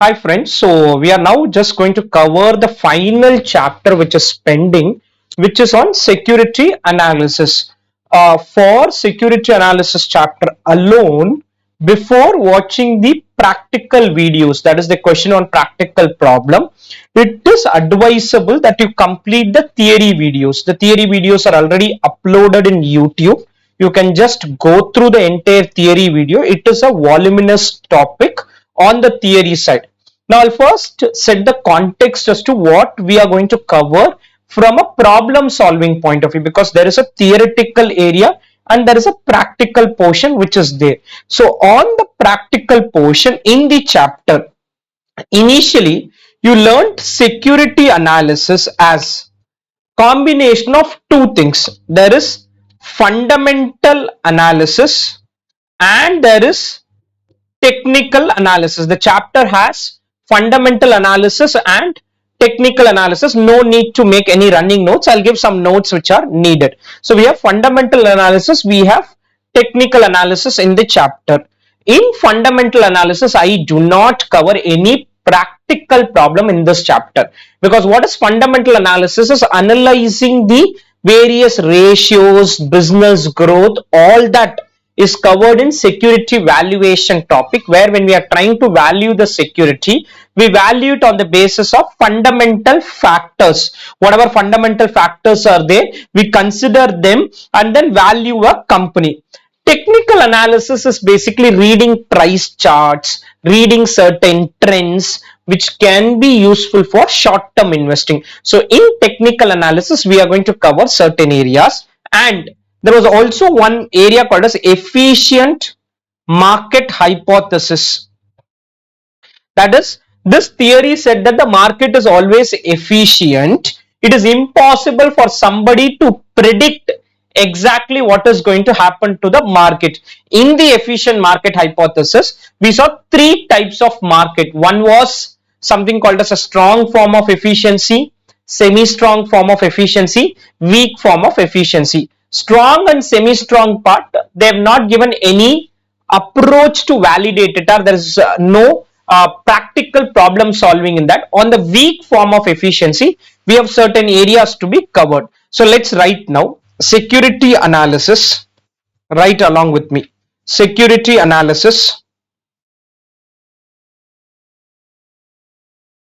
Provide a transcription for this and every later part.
Hi friends, so we are now just going to cover the final chapter which is pending, which is on security analysis. For security analysis chapter alone, before watching the practical videos, that is the question on practical problem, it is advisable that you complete the theory videos. The theory videos are already uploaded in YouTube. You can just go through the entire theory video. It is a voluminous topic on the theory side. Now, I'll first set the context as to what we are going to cover from a problem solving point of view, because there is a theoretical area and there is a practical portion which is there. So, on the practical portion in the chapter, initially you learned security analysis as combination of two things. There is fundamental analysis and there is technical analysis. The chapter has fundamental analysis and technical analysis. No need to make any running notes. I'll give some notes which are needed. So we have fundamental analysis, we have technical analysis in the chapter. In fundamental analysis, I do not cover any practical problem in this chapter, because what is fundamental analysis is analyzing the various ratios, business growth, all that is covered in security valuation topic, where when we are trying to value the security, we value it on the basis of fundamental factors. Whatever fundamental factors are there, we consider them and then value a company. Technical analysis is basically reading price charts, reading certain trends which can be useful for short-term investing. So in technical analysis, we are going to cover certain areas, and there was also one area called as efficient market hypothesis. That is, this theory said that the market is always efficient. It is impossible for somebody to predict exactly what is going to happen to the market. In the efficient market hypothesis, we saw three types of market. One was something called as a strong form of efficiency, semi-strong form of efficiency, weak form of efficiency. Strong and semi-strong part, they have not given any approach to validate it, or there is no practical problem solving in that. On the weak form of efficiency, we have certain areas to be covered. So let's write now security analysis. Write along with me. Security analysis.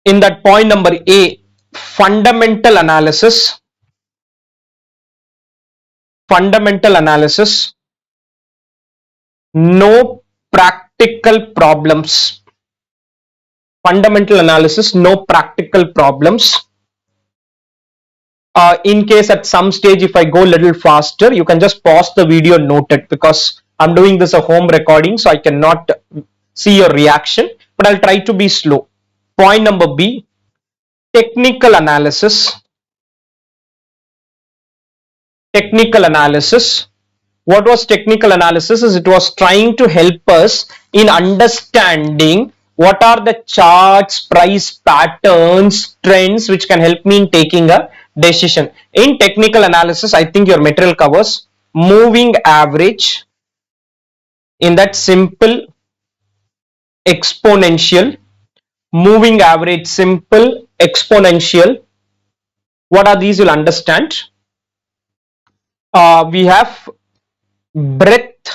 In that point number A, fundamental analysis. Fundamental analysis. No practical problems. Fundamental analysis, no practical problems. In case at some stage if I go a little faster, you can just pause the video, note it, because I'm doing this a home recording, so I cannot see your reaction, but I'll try to be slow. Point number B, technical analysis. Technical analysis. What was technical analysis? Is it was trying to help us in understanding what are the charts, price patterns, trends which can help me in taking a decision. In technical analysis, I think your material covers moving average, in that simple, exponential, moving average, simple, exponential. What are these? You'll understand. We have breadth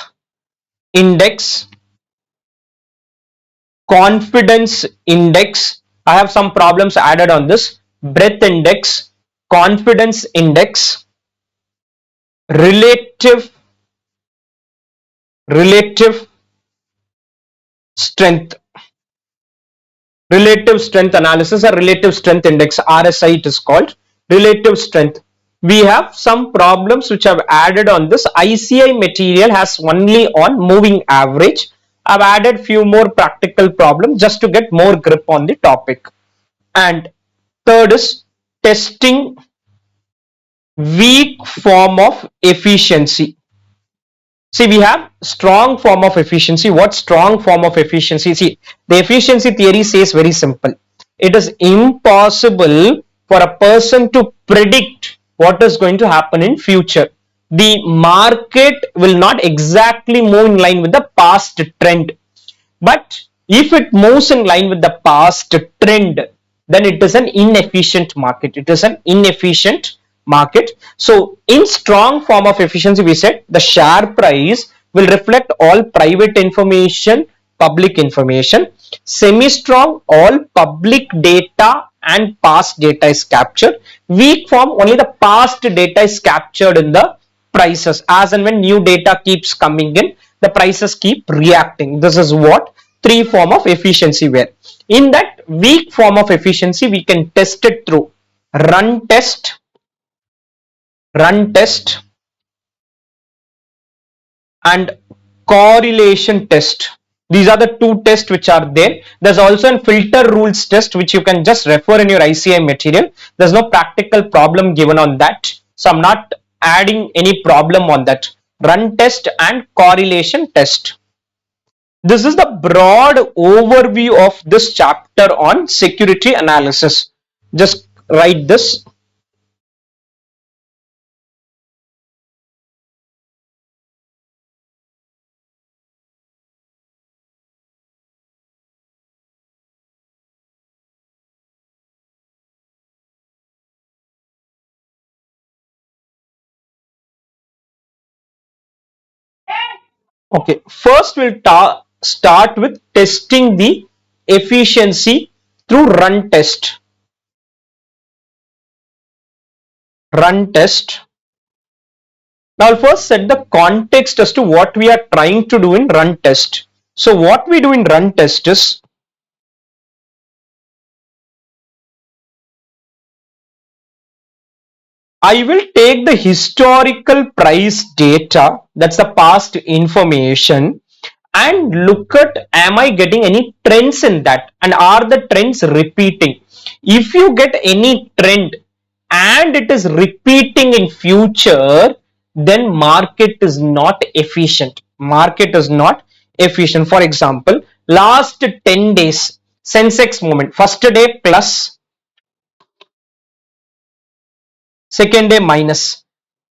index, confidence index. I have some problems added on this. Breadth index, confidence index, relative strength, relative strength analysis, or relative strength index, RSI it is called, relative strength. We have some problems which I've added on this. ICI material has only on moving average. I've added few more practical problems just to get more grip on the topic. And third is testing weak form of efficiency. See, we have strong form of efficiency. What strong form of efficiency? See, the efficiency theory says very simple. It is impossible for a person to predict what is going to happen in future. The market will not exactly move in line with the past trend, but If it moves in line with the past trend, then it is an inefficient market. It is an inefficient market. So in strong form of efficiency, we said the share price will reflect all private information, public information. Semi strong, all public data and past data is captured. Weak form, only the past data is captured in the prices. As and when new data keeps coming in, the prices keep reacting. This is what three form of efficiency were. In that weak form of efficiency, we can test it through run test, run test, and correlation test. These are the two tests which are there. There's also a filter rules test which you can just refer in your ICI material. There's no practical problem given on that, so I'm not adding any problem on that. Run test and correlation test. This is the broad overview of this chapter on security analysis. Just write this. Okay, first we'll start with testing the efficiency through run test. Run test. Now I'll first set the context as to what we are trying to do in run test. So what we do in run test is, I will take the historical price data, that's the past information, and look at, am I getting any trends in that, and are the trends repeating? If you get any trend and it is repeating in future, then market is not efficient. Market is not efficient. For example, last 10 days Sensex movement, first day plus, second day minus,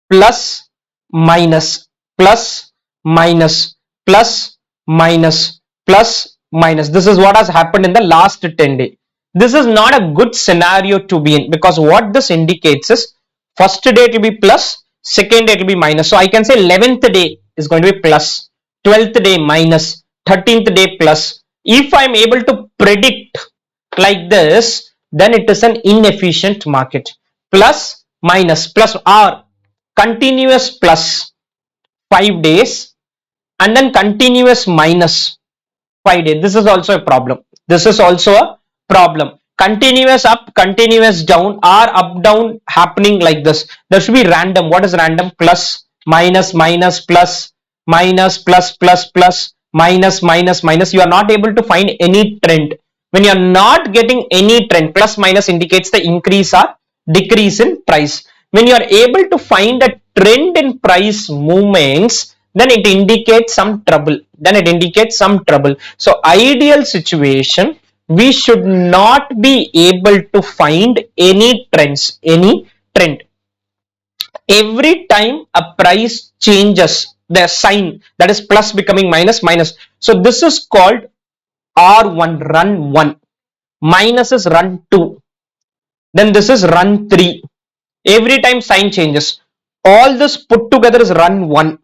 plus, minus, plus, minus, plus, minus, plus, minus. This is what has happened in the last 10 days. This is not a good scenario to be in, because what this indicates is first day it will be plus, second day it will be minus. So I can say 11th day is going to be plus, 12th day minus, 13th day plus. If I am able to predict like this, then it is an inefficient market. Plus, minus, plus, or continuous plus 5 days and then continuous minus 5 days. This is also a problem. This is also a problem. Continuous up, continuous down, or up down happening like this. There should be random. What is random? Plus, minus, minus, plus, minus, plus, plus, plus, minus, minus, minus. You are not able to find any trend. When you are not getting any trend, plus minus indicates the increase or decrease in price. When you are able to find a trend in price movements, then it indicates some trouble. Then it indicates some trouble. So ideal situation, we should not be able to find any trends, any trend. Every time a price changes, the sign, that is plus becoming minus, minus. So this is called R1, run 1. Minus is run 2. Then this is run 3. Every time sign changes. All this put together is run 1.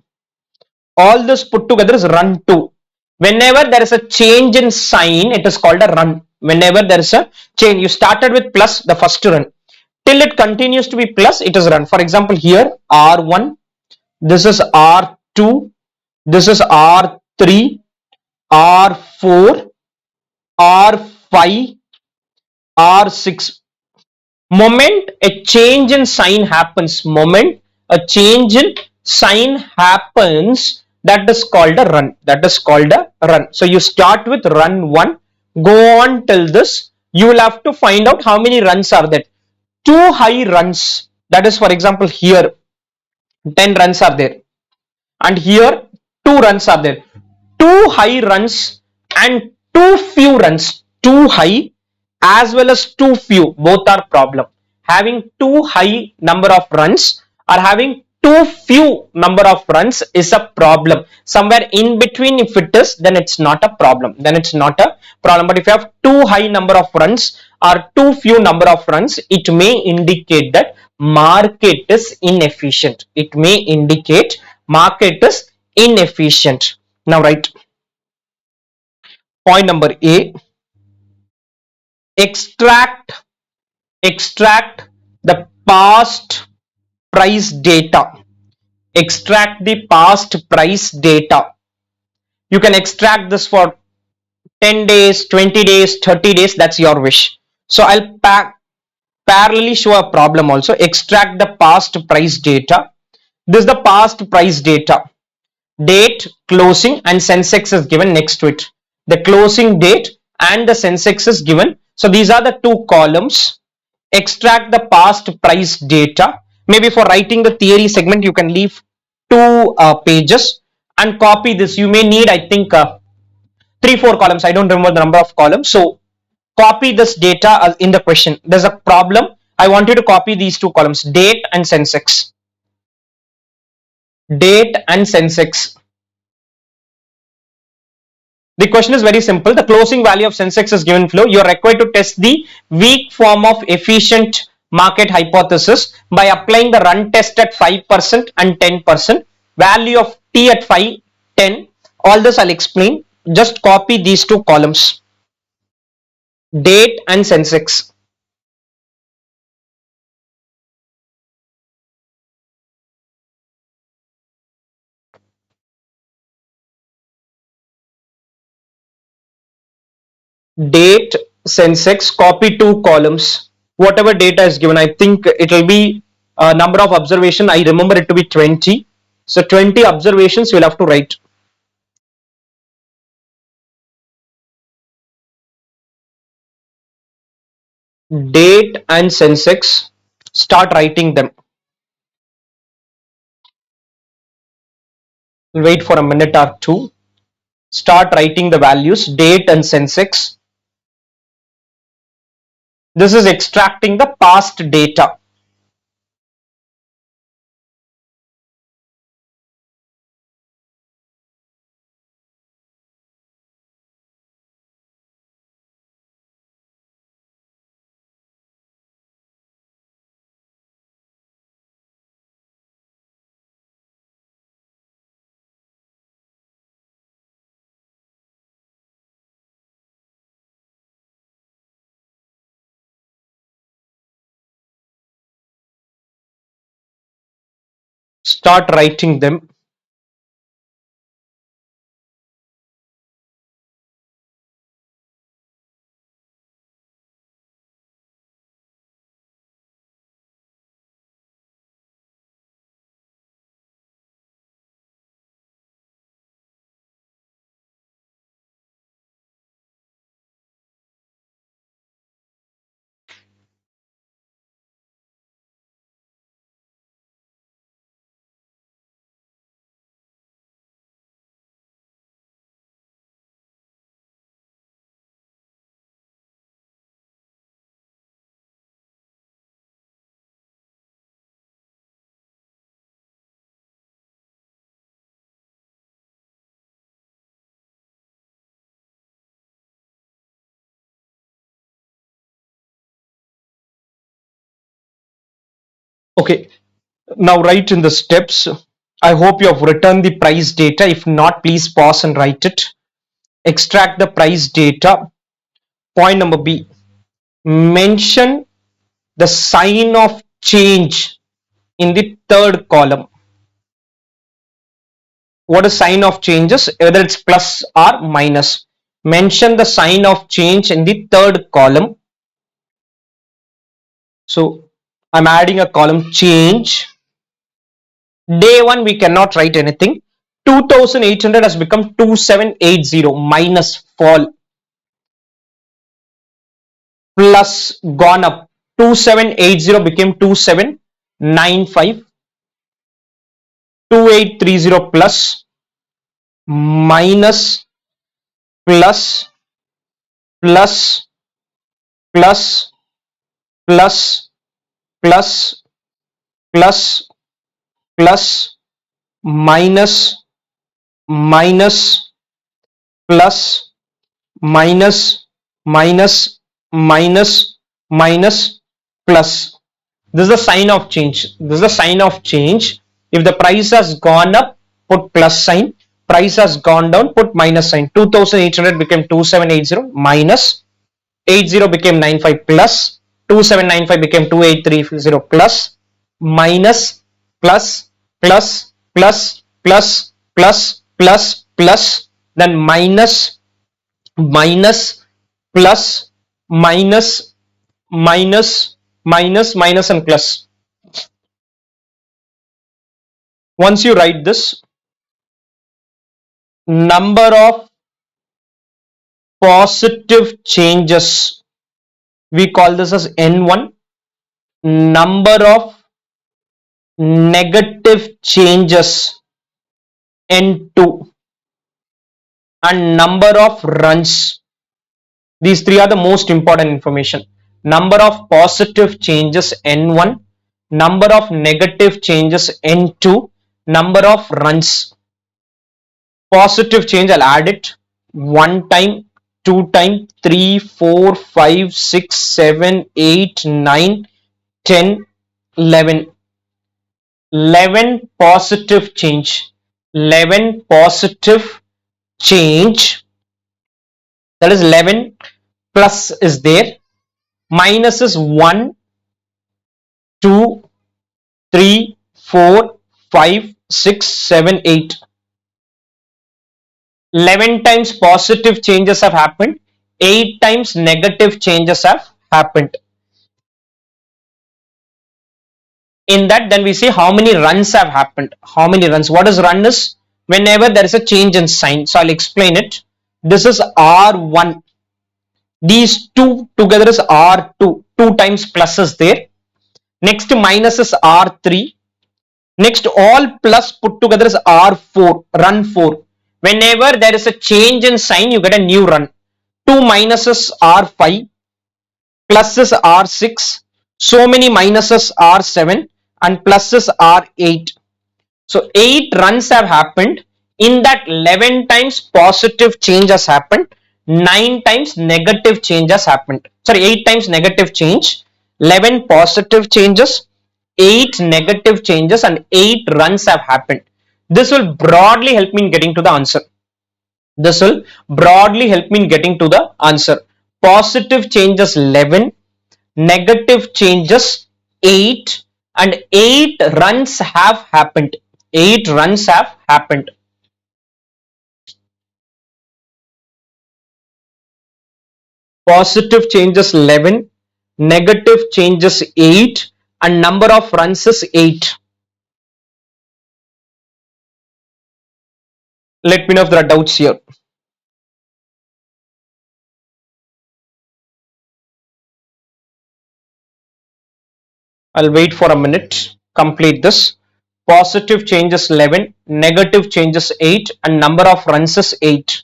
All this put together is run 2. Whenever there is a change in sign, it is called a run. Whenever there is a change, you started with plus, the first run, till it continues to be plus, it is run. For example, here R1, this is R2, this is R3, R4, R5, R6. Moment a change in sign happens, moment a change in sign happens, that is called a run. That is called a run. So you start with run 1, go on till this. You will have to find out how many runs are there. 2 high runs, that is, for example, here 10 runs are there, and here 2 runs are there. 2 high runs and too few runs. Too high as well as too few, both are problem. Having too high number of runs or having too few number of runs is a problem. Somewhere in between, if it is, then it's not a problem, but if you have too high number of runs or too few number of runs, it may indicate that market is inefficient. Now write point number A. Extract extract the past price data. Extract the past price data. You can extract this for 10 days, 20 days, 30 days, that's your wish. So I'll parallelly show a problem also. Extract the past price data. This is the past price data. Date, closing, and Sensex is given next to it. The closing date and the Sensex is given. So these are the two columns. Extract the past price data. Maybe for writing the theory segment, you can leave two pages and copy this. You may need, I think, 3 4 columns. I don't remember the number of columns. So copy this data in the question. There's a problem. I want you to copy these two columns, date and Sensex. Date and Sensex. The question is very simple. The closing value of Sensex is given below. You are required to test the weak form of efficient market hypothesis by applying the run test at 5% and 10%. Value of T at 5, 10. All this I'll explain. Just copy these two columns. Date and Sensex. Date, Sensex, copy two columns. Whatever data is given, I think it will be a number of observation. I remember it to be 20. So 20 observations you'll have to write. Date and Sensex. Start writing them. Wait for a minute or two. Start writing the values, date and Sensex. This is extracting the past data. Start writing them. Okay, now write in the steps. I hope you have written the price data. If not, please pause and write it. Extract the price data. Point number B. Mention the sign of change in the third column. What is sign of changes? Whether it's plus or minus. Mention the sign of change in the third column. So I'm adding a column change. Day 1 we cannot write anything. 2800 has become 2780 minus fall, plus gone up. 2780 became 2795. 2830 plus minus plus plus plus plus plus plus plus, minus, minus, plus, minus, minus, minus, minus, plus. This is the sign of change. This is the sign of change. If the price has gone up, put plus sign. Price has gone down, put minus sign. 2800 became 2780 minus 80 became 95 plus 2795 became 2830 plus minus plus plus plus plus plus plus plus then minus minus plus minus minus minus minus and plus. Once you write this, number of positive changes, we call this as n1. Number of negative changes n2, and number of runs. These three are the most important information. Number of positive changes n1, number of negative changes n2, number of runs. Positive change, I'll add it. 1 time, 2 time, 3, 4, 5, 6, 7, 8, 9, 10, 11. 11 positive change. 11 positive change, that is 11 plus is there, minus is 1, 2, 3, 4, 5, 6, 7, 8. 11 times positive changes have happened, 8 times negative changes have happened. In that, then we see how many runs have happened. How many runs? What is run is whenever there is a change in sign. So I'll explain it. This is R1. These two together is R2. 2 times plus is there. Next minus is R3. Next all plus put together is R4. Run 4. Whenever there is a change in sign, you get a new run. 2 minuses R5. Pluses R6. So many minuses R7 and pluses R8. So 8 runs have happened. In that 11 times positive change has happened. 9 times negative change has happened. Sorry, 8 times negative change. 11 positive changes. 8 negative changes and 8 runs have happened. This will broadly help me in getting to the answer. This will broadly help me in getting to the answer. Positive changes 11, negative changes 8, and 8 runs have happened. 8 runs have happened. Positive changes 11, negative changes 8, and number of runs is 8. Let me know if there are doubts here. I'll wait for a minute. Complete this. Positive changes 11, negative changes 8, and number of runs is 8.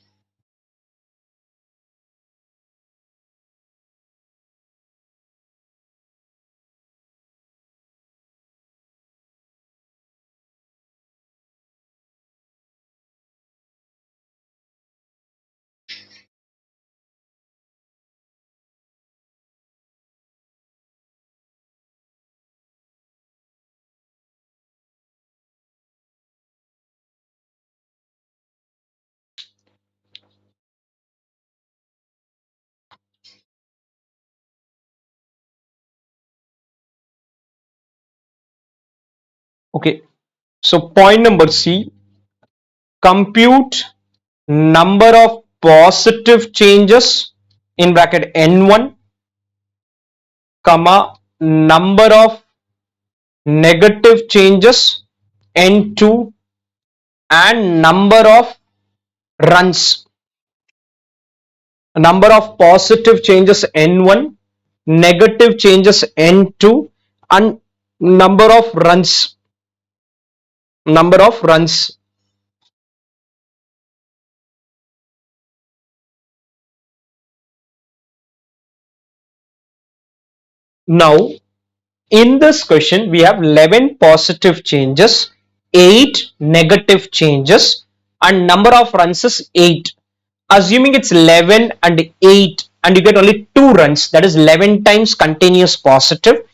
Okay. So point number C, compute number of positive changes in bracket n1, comma, number of negative changes n2, and number of runs. Number of positive changes n1, negative changes n2, and number of runs. Number of runs. Now in this question we have 11 positive changes, 8 negative changes and number of runs is 8. Assuming it's 11 and 8 and you get only 2 runs, that is 11 times continuous positive,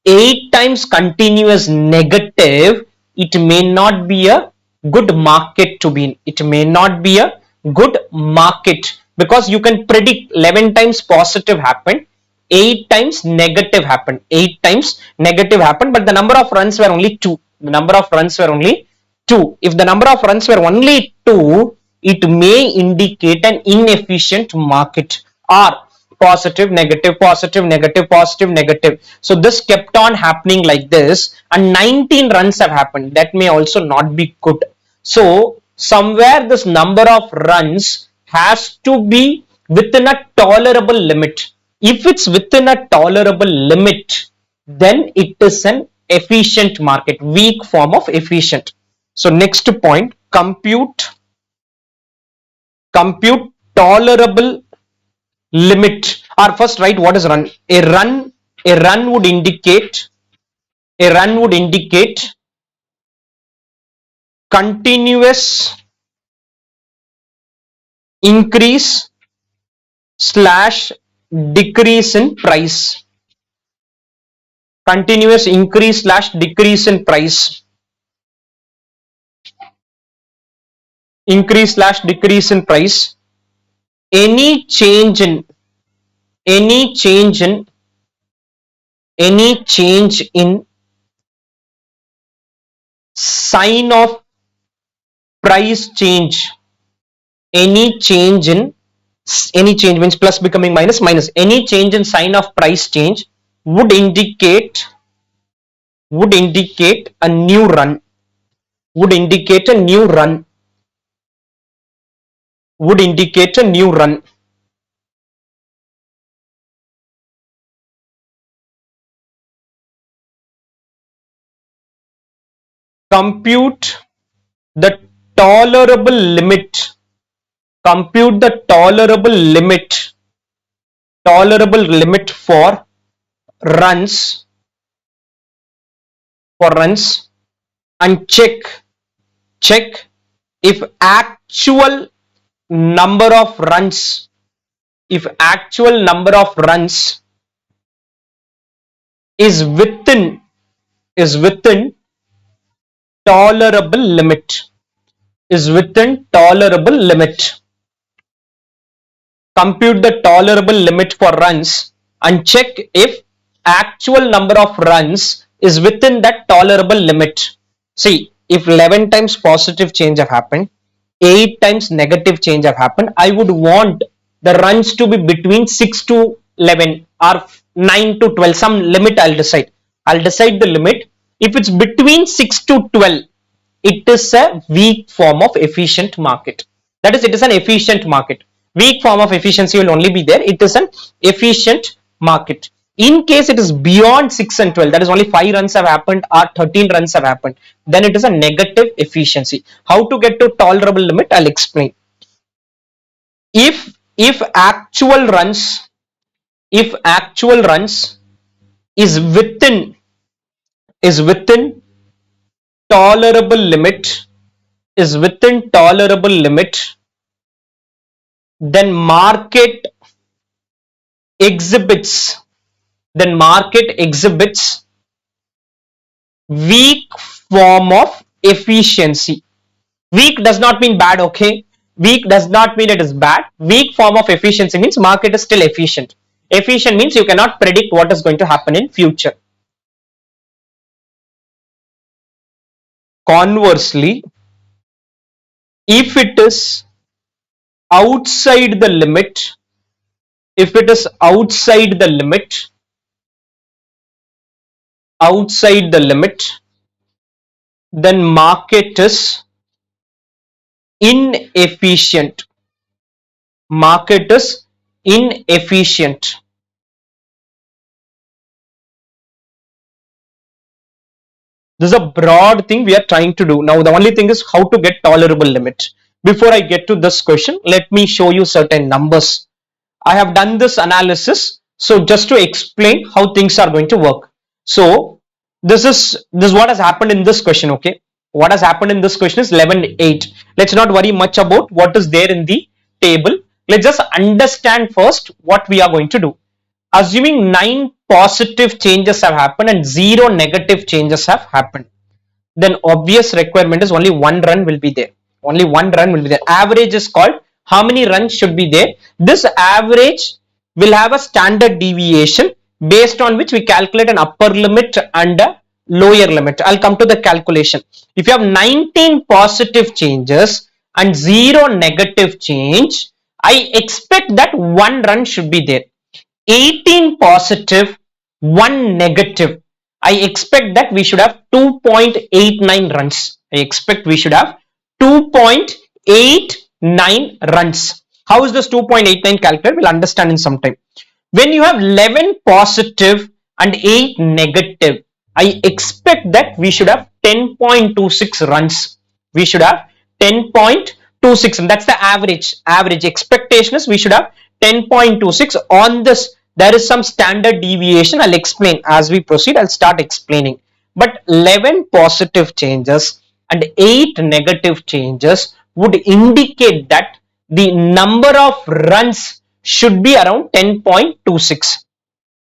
8 times continuous negative, it may not be a good market to be in. It may not be a good market because you can predict 11 times positive happened, 8 times negative happened, 8 times negative happened, but the number of runs were only 2. The number of runs were only 2. If the number of runs were only 2, it may indicate an inefficient market or positive, negative, positive, negative, positive, negative. So this kept on happening like this and 19 runs have happened. That may also not be good. So somewhere this number of runs has to be within a tolerable limit. If it's within a tolerable limit, then it is an efficient market, weak form of efficient. So next point, compute tolerable limit. Or first write what is run. A run would indicate continuous increase slash decrease in price. Continuous increase slash decrease in price. Increase slash decrease in price. Any change in sign of price change. Any change means plus becoming minus, minus. Any change in sign of price change would indicate a new run. Would indicate a new run. Would indicate a new run. Compute the tolerable limit. Compute the tolerable limit for runs and check if actual number of runs is within tolerable limit. Compute the tolerable limit for runs and check if actual number of runs is within that tolerable limit. See, if 11 times positive change have happened, 8 times negative change have happened, I would want the runs to be between 6 to 11 or 9 to 12. Some limit I'll decide. The limit. If it's between 6 to 12, it is a weak form of efficient market. That is, it is an efficient market. Weak form of efficiency will only be there. It is an efficient market. In case it is beyond 6 and 12, that is only 5 runs have happened or 13 runs have happened, then it is a negative efficiency. How to get to tolerable limit? I'll explain. If actual runs is within tolerable limit, then market exhibits weak form of efficiency. Weak does not mean bad, okay? Weak does not mean it is bad. Weak form of efficiency means market is still efficient. Efficient means you cannot predict what is going to happen in future. Conversely, if it is outside the limit, then market is inefficient. This is a broad thing we are trying to do. Now the only thing is how to get tolerable limit. Before I get to this question, let me show you certain numbers. I have done this analysis, so just to explain how things are going to work. So this is what has happened in this question, okay? What has happened in this question is 11 8. Let's not worry much about what is there in the table. Let's just understand first what we are going to do. Assuming 9 positive changes have happened and 0 negative changes have happened, then obvious requirement is only one run will be there. Only one run will be there. Average is called how many runs should be there. This average will have a standard deviation based on which we calculate an upper limit and a lower limit. I'll come to the calculation. If you have 19 positive changes and 0 negative change, I expect that one run should be there. 18 positive, 1 negative. I expect that we should have 2.89 runs. I expect we should have 2.89 runs. How is this 2.89 calculated? We'll understand in some time. When you have 11 positive and 8 negative, I expect that we should have 10.26 runs. We should have 10.26, and that's the average. Average expectation is we should have 10.26. On this, there is some standard deviation. I'll explain as we proceed. I'll start explaining. But 11 positive changes and 8 negative changes would indicate that the number of runs should be around 10.26.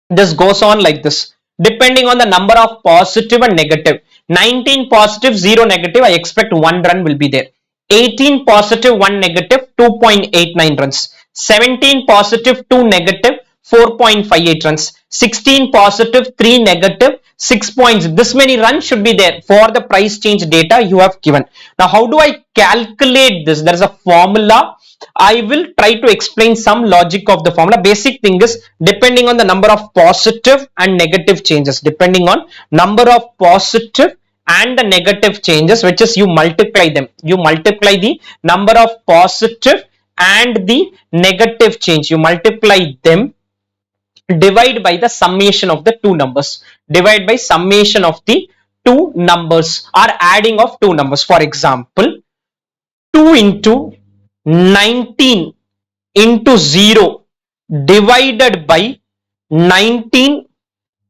This goes on like this, depending on the number of positive and negative. 19 positive, 0 negative, I expect one run will be there. 18 positive, 1 negative, 2.89 runs. 17 positive, 2 negative, 4.58 runs. 16 positive, 3 negative, 6 points. This many runs should be there for the price change data you have given. Now, how do I calculate this? There is a formula. I will try to explain some logic of the formula. Basic thing is depending on the number of positive and negative changes, depending on number of positive and the negative changes, which is you multiply them. You multiply the number of positive and the negative change. You multiply them, divide by the summation of the two numbers. Divide by summation of the two numbers or adding of two numbers. For example, 2 into 19 into 0 divided by 19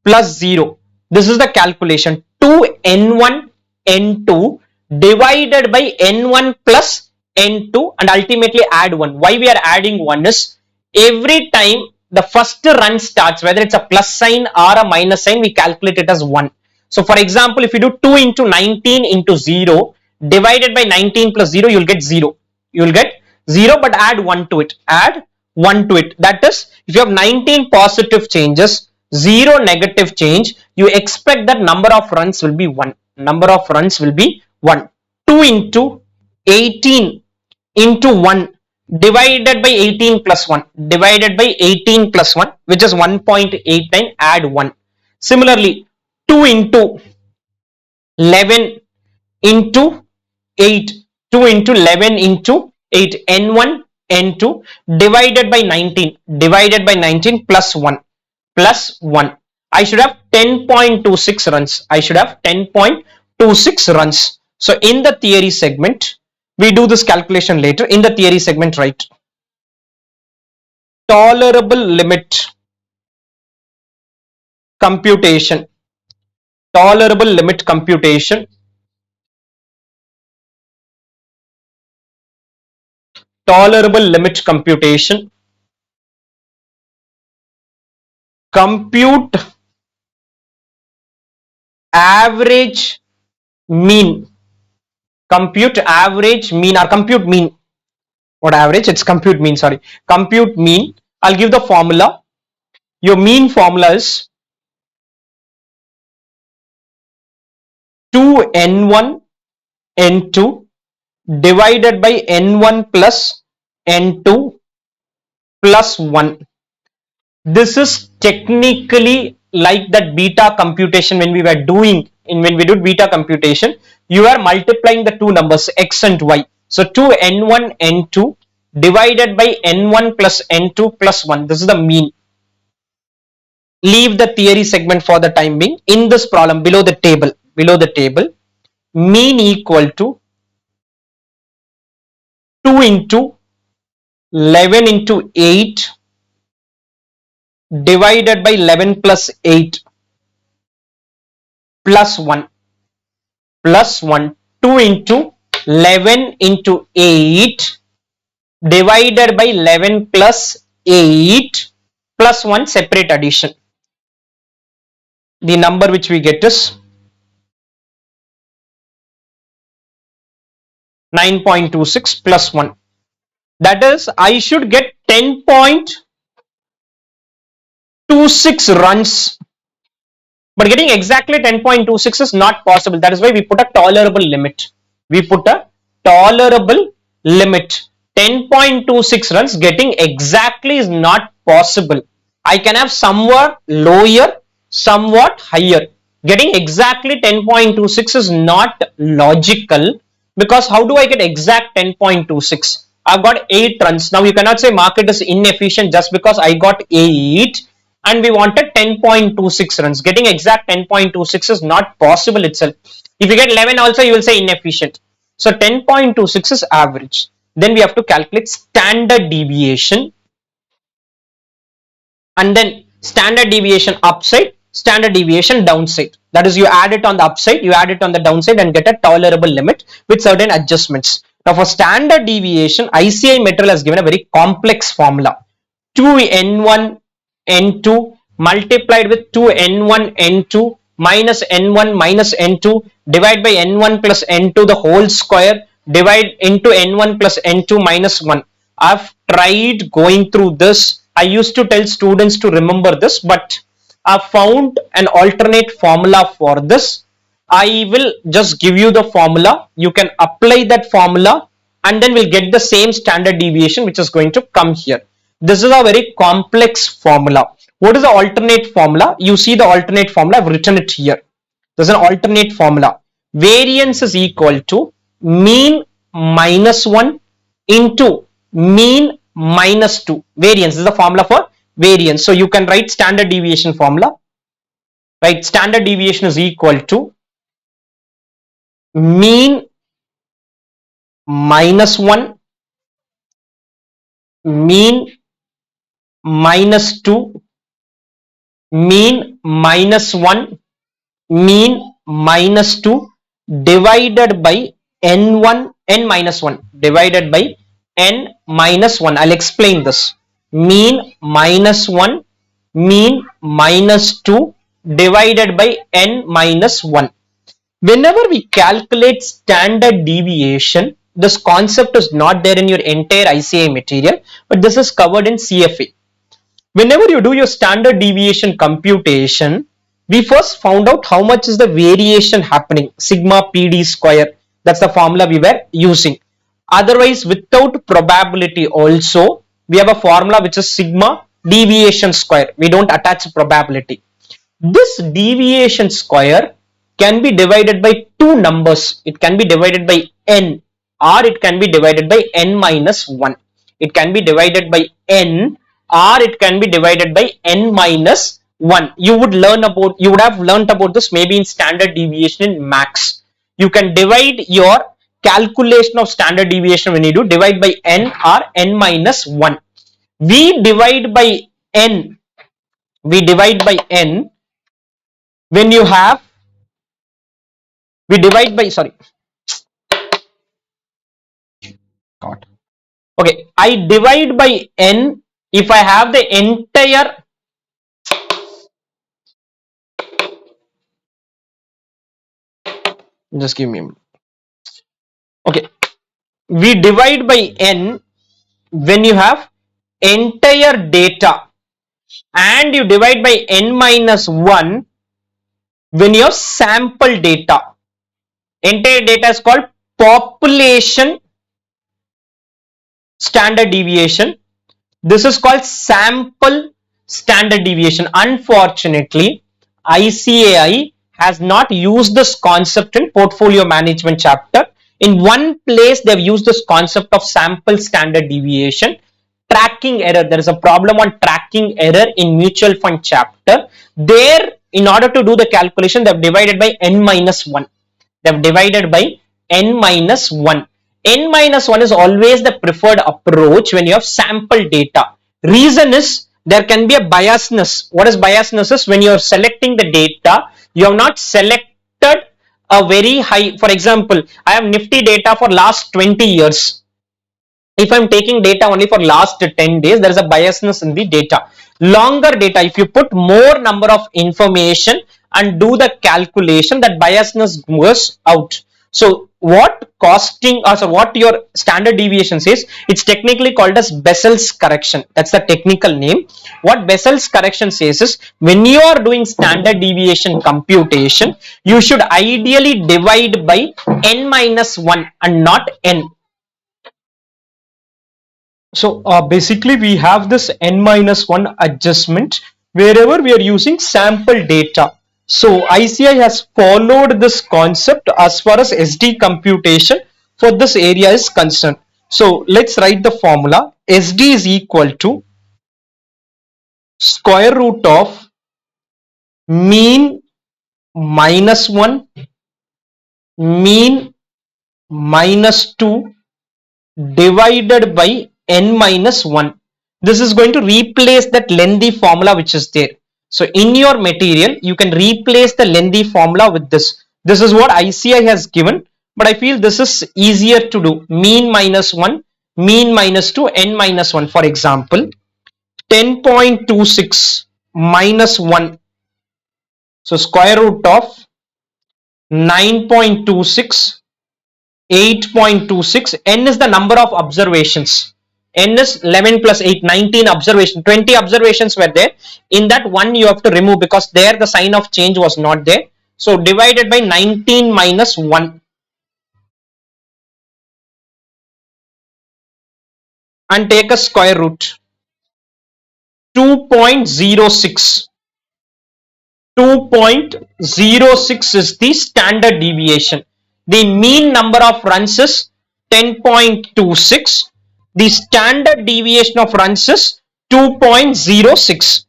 plus 0. This is the calculation. 2n1 n2 divided by n1 plus n2 and ultimately add 1. Why we are adding 1 is every time the first run starts, whether it's a plus sign or a minus sign, we calculate it as 1. So for example, if you do 2 into 19 into 0 divided by 19 plus 0, you'll get 0. You'll get 0, but add 1 to it. Add 1 to it. That is, if you have 19 positive changes, 0 negative change, you expect that number of runs will be 1. Number of runs will be 1. 2 into 18 into 1 divided by 18 plus 1. Divided by 18 plus 1, which is 1.89, add 1. Similarly, 2 into 11 into 8. 2 into 11 into 8. n1 n2 divided by 19. Divided by 19 plus 1. Plus 1. I should have 10.26 runs. I should have 10.26 runs. So in the theory segment, we do this calculation later. In the theory segment, write tolerable limit computation. Tolerable limit computation. Tolerable limit computation. Compute average mean. Compute average mean or compute mean. What average? It's compute mean, sorry. Compute mean. I'll give the formula. Your mean formula is 2n1 n2 divided by n1 plus n2 plus 1. This is technically like that beta computation when we were doing, when we did beta computation, you are multiplying the two numbers x and y. So 2n1 n2 divided by n1 plus n2 plus 1. This is the mean. Leave the theory segment for the time being. In this problem, below the table, mean equal to 2 into 11 into 8 divided by 11 plus 8 plus 1 plus 1 2 into 11 into 8 divided by 11 plus 8 plus 1 separate addition. The number which we get is 9.26 plus 1. That is, I should get 10.26 runs, but getting exactly 10.26 is not possible. That is why we put a tolerable limit. We put a tolerable limit. 10.26 runs getting exactly is not possible. I can have somewhat lower, somewhat higher. Getting exactly 10.26 is not logical, because how do I get exact 10.26? I've got 8 runs. Now you cannot say market is inefficient just because I got 8 and we wanted 10.26 runs. Getting exact 10.26 is not possible itself. If you get 11 also, you will say inefficient. So 10.26 is average. Then we have to calculate standard deviation, and then standard deviation upside, standard deviation downside. That is, you add it on the upside, you add it on the downside and get a tolerable limit with certain adjustments. Now for standard deviation, ICI material has given a very complex formula. 2n1 n2 multiplied with 2n1 n2 minus n1 minus n2 divide by n1 plus n2 the whole square divide into n1 plus n2 minus 1. I've tried going through this. I used to tell students to remember this, but I found an alternate formula for this. I will just give you the formula. You can apply that formula and then we'll get the same standard deviation which is going to come here. This is a very complex formula. What is the alternate formula? You see the alternate formula. I've written it here. There's an alternate formula. Variance is equal to mean minus 1 into mean minus 2. Variance is the formula for variance. So you can write standard deviation formula. Right? Standard deviation is equal to mean minus 1, mean minus 2, mean minus 1, mean minus 2 divided by n1, n minus 1 divided by n minus 1. I'll explain this. Mean minus 1, mean minus 2 divided by n minus 1. Whenever we calculate standard deviation, this concept is not there in your entire ICI material, but this is covered in CFA. Whenever you do your standard deviation computation, we first found out how much is the variation happening, sigma PD square. That's the formula we were using. Otherwise, without probability also, we have a formula which is sigma deviation square. We don't attach probability. This deviation square can be divided by two numbers. It can be divided by n, or it can be divided by n minus 1. It can be divided by n, or it can be divided by n minus 1. You would have learned about this maybe in standard deviation in max. You can divide your calculation of standard deviation when you do divide by n or n minus 1. We divide by n. We divide by n when you have, we divide by, sorry, God. Okay, I divide by n if I have the entire, just give me a minute. Okay, we divide by n when you have entire data, and you divide by n minus 1 when you have sample data. Entire data is called population standard deviation. This is called sample standard deviation. Unfortunately, ICAI has not used this concept in portfolio management chapter. In one place, they've used this concept of sample standard deviation. Tracking error. There is a problem on tracking error in mutual fund chapter. There, in order to do the calculation, they've divided by n minus 1. They've divided by n minus 1. N minus 1 is always the preferred approach when you have sample data. Reason is there can be a biasness. What is biasness? Is when you are selecting the data, you have not selected a very high, for example, I have Nifty data for last 20 years. If I'm taking data only for last 10 days, there is a biasness in the data. Longer data, if you put more number of information and do the calculation, that biasness goes out. So what costing, or so what your standard deviation says, it's technically called as Bessel's correction. That's the technical name. What Bessel's correction says is, when you are doing standard deviation computation, you should ideally divide by n minus 1 and not n. So basically we have this n minus 1 adjustment wherever we are using sample data. So ICI has followed this concept as far as SD computation for this area is concerned. So let's write the formula. SD is equal to square root of mean minus 1, mean minus 2 divided by n minus 1. This is going to replace that lengthy formula which is there. So in your material, you can replace the lengthy formula with this. This is what ICI has given, but I feel this is easier to do. Mean minus 1, mean minus 2, n minus 1. For example, 10.26 minus 1. So square root of 9.26, 8.26. N is the number of observations. N is 11 plus 8, 19 observations. 20 observations were there. In that one you have to remove because there the sign of change was not there. So divided by 19 minus 1 and take a square root. 2.06. 2.06 is the standard deviation. The mean number of runs is 10.26. The standard deviation of runs is 2.06.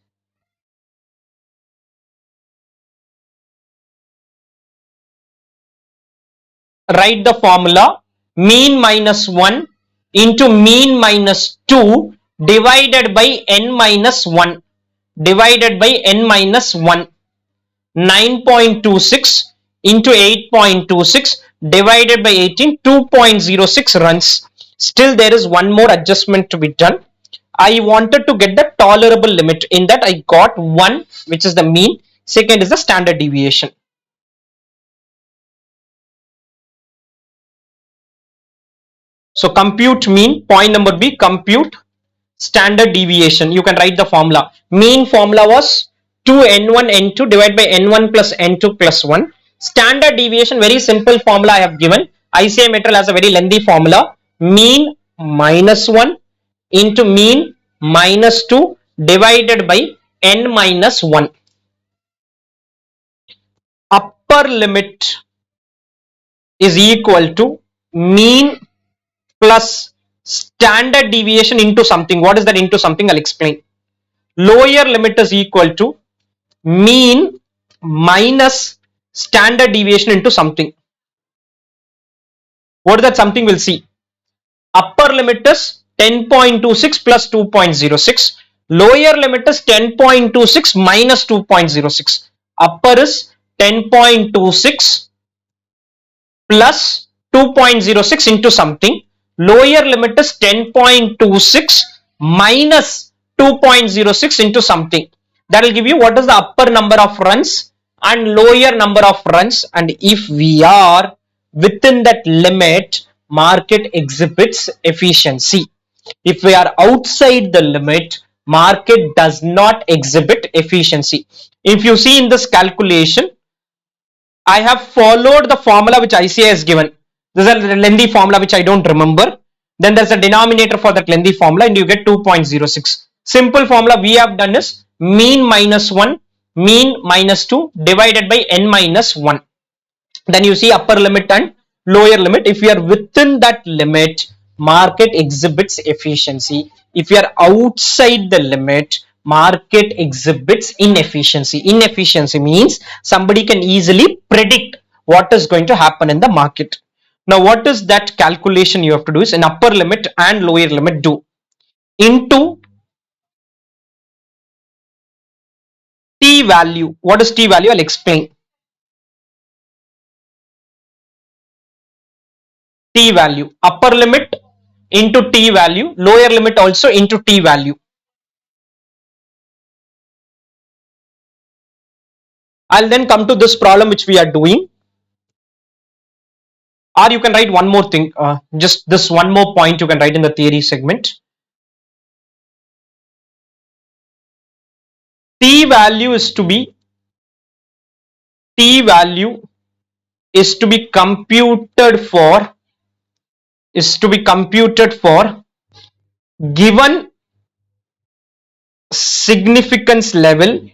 Write the formula. Mean minus 1 into mean minus 2 divided by n minus 1 divided by n minus 1. 9.26 into 8.26 divided by 18, 2.06 runs. Still there is one more adjustment to be done. I wanted to get the tolerable limit. In that I got 1, which is the mean. Second is the standard deviation. So compute mean. Point number B, compute standard deviation. You can write the formula. Mean formula was 2n1 n2 divided by n1 plus n2 plus 1. Standard deviation, very simple formula I have given. ICI material has a very lengthy formula. Mean minus 1 into mean minus 2 divided by n minus 1. Upper limit is equal to mean plus standard deviation into something. What is that into something? I'll explain. Lower limit is equal to mean minus standard deviation into something. What is that something? We'll see. Upper limit is 10.26 plus 2.06. Lower limit is 10.26 minus 2.06. Upper is 10.26 plus 2.06 into something. Lower limit is 10.26 minus 2.06 into something. That will give you what is the upper number of runs and lower number of runs, and if we are within that limit, market exhibits efficiency. If we are outside the limit, market does not exhibit efficiency. If you see in this calculation, I have followed the formula which ICI has given. This is a lengthy formula which I don't remember. Then there's a denominator for that lengthy formula and you get 2.06. Simple formula we have done is mean minus 1, mean minus 2 divided by n minus 1. Then you see upper limit and lower limit. If we are within that limit, market exhibits efficiency. If you are outside the limit, market exhibits inefficiency. Inefficiency means somebody can easily predict what is going to happen in the market. Now what is that calculation you have to do is an upper limit and lower limit do into t value. What is t value? I'll explain. t value, upper limit into t value, lower limit also into t value. I'll then come to this problem which we are doing, or you can write one more thing, just this one more point you can write in the theory segment. T value is to be T value is to be computed for given significance level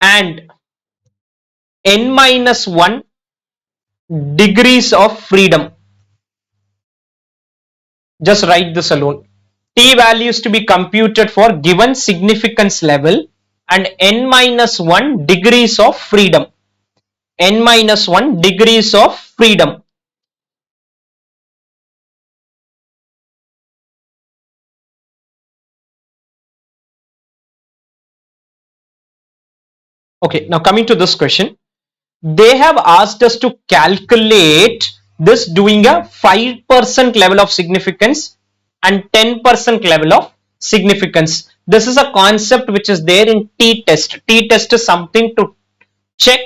and n minus 1 degrees of freedom. Just write this alone. T values to be computed for given significance level and n minus 1 degrees of freedom. N minus 1 degrees of freedom. Okay, now coming to this question, they have asked us to calculate this doing a 5% level of significance and 10% level of significance. This is a concept which is there in t-test. T-test is something to check.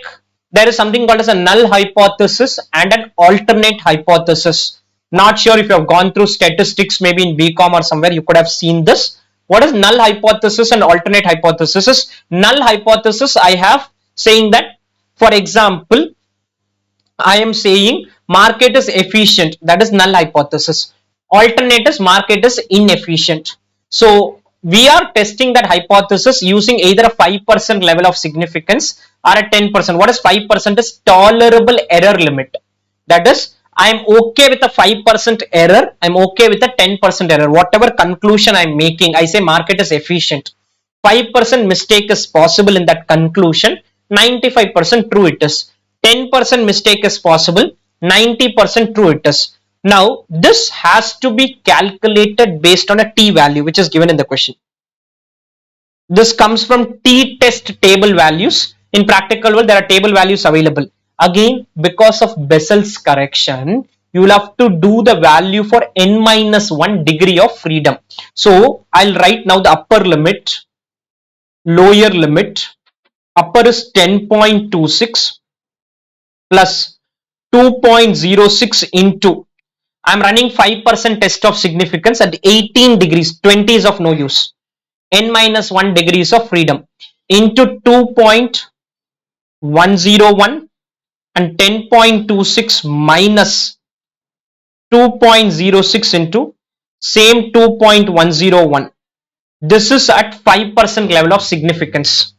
There is something called as a null hypothesis and an alternate hypothesis. Not sure if you have gone through statistics, maybe in BCom or somewhere you could have seen this. What is null hypothesis and alternate hypothesis? Null hypothesis, I have saying that, for example, I am saying market is efficient, that is null hypothesis. Alternate is market is inefficient. So we are testing that hypothesis using either a 5% level of significance or a 10%. What is 5%? Is tolerable error limit. That is, I am okay with a 5% error, I am okay with a 10% error. Whatever conclusion I am making, I say market is efficient. 5% mistake is possible in that conclusion, 95% true it is. 10% mistake is possible, 90% true it is. Now, this has to be calculated based on a t value which is given in the question. This comes from t-test table values. In practical world, there are table values available. Again, because of Bessel's correction, you will have to do the value for n minus 1 degree of freedom. So, I'll write now the upper limit, lower limit. Upper is 10.26 plus 2.06 into, I'm running 5% test of significance at 18 degrees, 20 is of no use, n minus 1 degrees of freedom into 2.101 and 10.26 minus 2.06 into same 2.101. This is at 5% level of significance.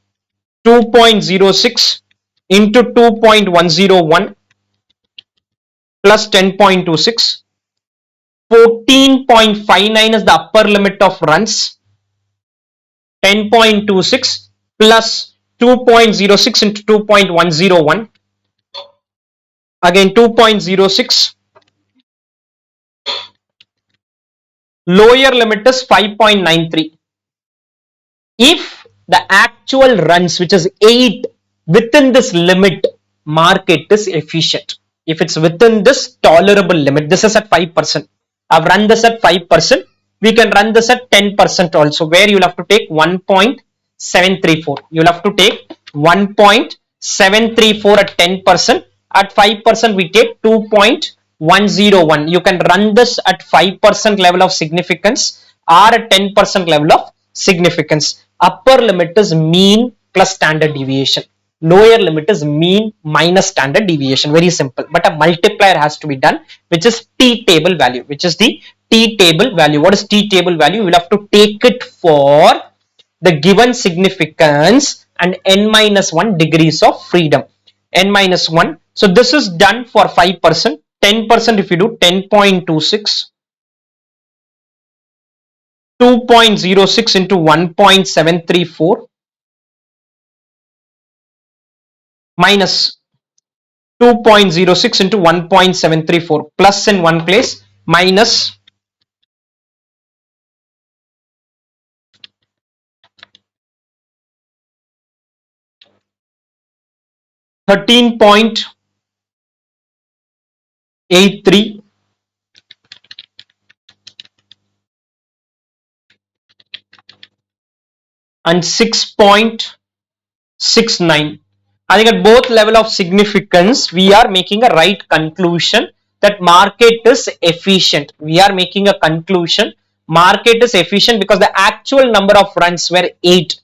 2.06 into 2.101 plus 10.26. 14.59 is the upper limit of runs. 10.26 plus 2.06 into 2.101. Again 2.06. Lower limit is 5.93. If the actual runs, which is 8, within this limit, market is efficient. If it's within this tolerable limit, this is at 5%. I've run this at 5%. We can run this at 10% also, where you'll have to take 1.734. You'll have to take 1.734 at 10%. At 5%, we take 2.101. You can run this at 5% level of significance or at 10% level of significance. Upper limit is mean plus standard deviation. Lower limit is mean minus standard deviation. Very simple. But a multiplier has to be done, which is t table value. Which is the t table value. What is t table value? You will have to take it for the given significance and n minus 1 degrees of freedom. N minus 1. So this is done for 5%. 10% if you do 10.26. 2.06 into 1.734 minus 2.06 into 1.734, plus in one place, minus 13.83 and 6.69. I think at both level of significance, we are making a right conclusion that market is efficient. We are making a conclusion market is efficient because the actual number of runs were 8.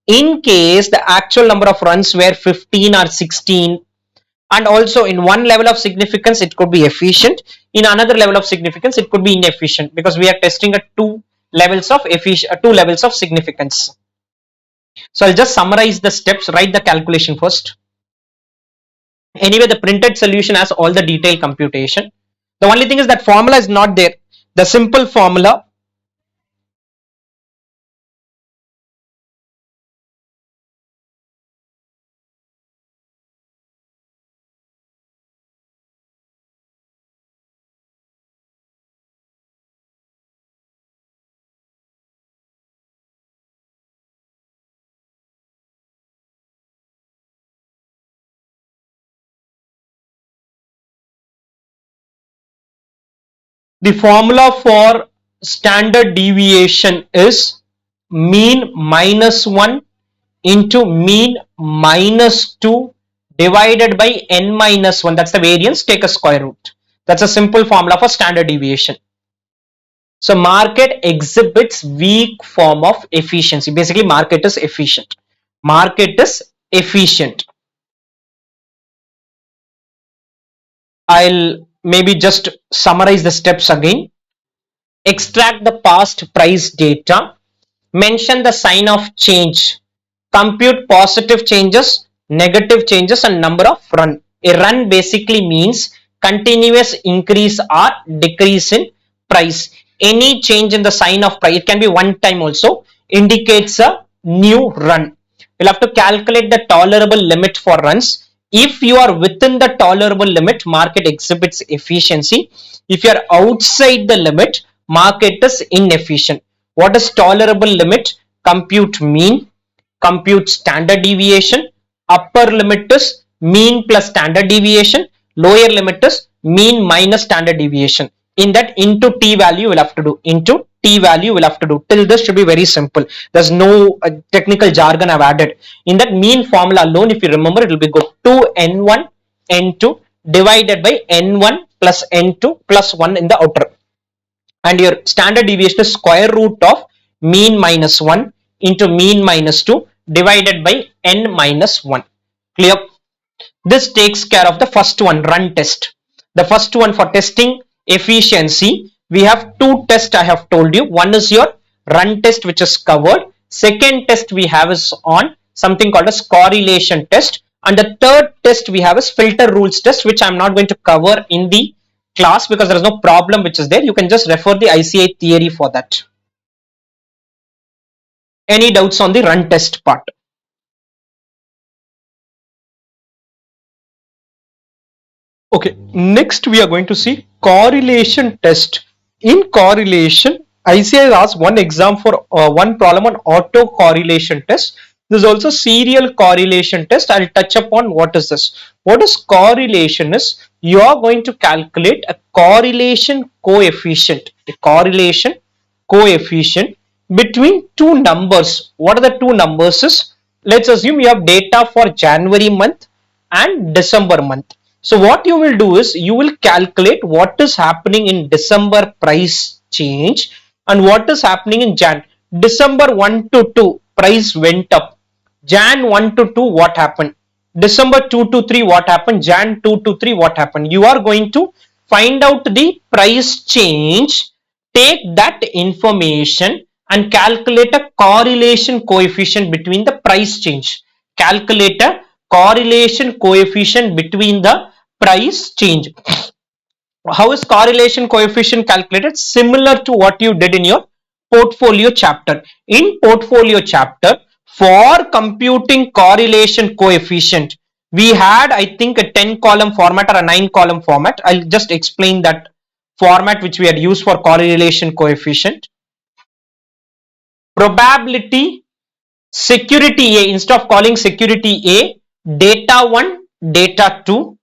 In case the actual number of runs were 15 or 16, and also in one level of significance it could be efficient, in another level of significance it could be inefficient, because we are testing at two levels of significance. So I'll just summarize the steps, write the calculation first. Anyway, the printed solution has all the detailed computation. The only thing is that formula is not there. The simple formula, the formula for standard deviation is mean minus 1 into mean minus 2 divided by n minus 1. That's the variance. Take a square root. That's a simple formula for standard deviation. So market exhibits weak form of efficiency. Basically, market is efficient. Market is efficient. I'll maybe just summarize the steps again. Extract the past price data, mention the sign of change, compute positive changes, negative changes, and number of run. A run basically means continuous increase or decrease in price. Any change in the sign of price, it can be one time also, indicates a new run. You'll have to calculate the tolerable limit for runs. If you are within the tolerable limit, market exhibits efficiency. If you are outside the limit, market is inefficient. What is tolerable limit? Compute mean, compute standard deviation. Upper limit is mean plus standard deviation. Lower limit is mean minus standard deviation. In that, into t value we'll have to do. Into t value we'll have to do. Till this should be very simple. There's no technical jargon I've added. In that mean formula alone, if you remember, it will be good 2n1 n2 divided by n1 plus n2 plus 1 in the outer, and your standard deviation is square root of mean minus 1 into mean minus 2 divided by n minus 1. Clear? This takes care of the first one, run test. The first one for testing efficiency, we have two tests I have told you. One is your run test, which is covered. Second test we have is on something called as correlation test. And the third test we have is filter rules test, which I'm not going to cover in the class because there is no problem which is there. You can just refer the ICI theory for that. Any doubts on the run test part? Okay, next we are going to see correlation test. In correlation, ICI has asked one exam for one problem on auto correlation test. There's also serial correlation test. I'll touch upon what is this. What is correlation is, you are going to calculate a correlation coefficient. A correlation coefficient between two numbers. What are the two numbers is? Let's assume you have data for January month and December month. So what you will do is, you will calculate what is happening in December price change and what is happening in Jan. December 1 to 2 price went up. Jan 1 to 2 what happened? December 2 to 3 what happened? Jan 2 to 3 what happened? You are going to find out the price change, take that information and calculate a correlation coefficient between the price change. Calculate a correlation coefficient between the price change. How is correlation coefficient calculated? Similar to what you did in your portfolio chapter. In portfolio chapter, for computing correlation coefficient, we had, I think, a 10 column format or a 9 column format. I'll just explain that format which we had used for correlation coefficient. Probability, security A, instead of calling security A, data 1, data 2,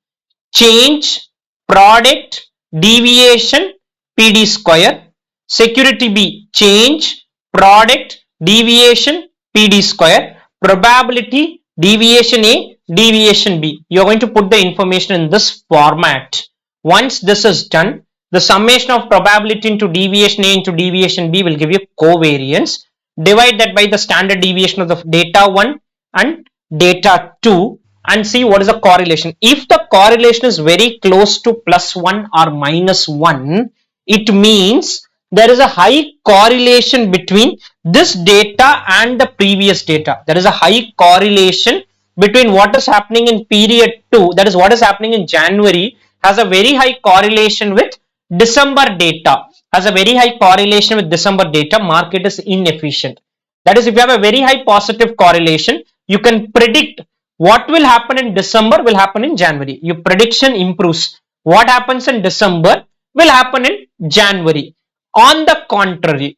change, product, deviation, PD square. Security B, change, product, deviation, PD square, probability, deviation A, deviation B. You are going to put the information in this format. Once this is done, the summation of probability into deviation A into deviation B will give you covariance. Divide that by the standard deviation of the data 1 and data 2 and see what is the correlation. If the correlation is very close to +1 or -1, it means there is a high correlation between this data and the previous data. There is a high correlation between what is happening in period 2, that is what is happening in January, has a very high correlation with December data. Has a very high correlation with December data. Market is inefficient. That is, if you have a very high positive correlation, you can predict what will happen in December will happen in January. Your prediction improves. What happens in December will happen in January. On the contrary,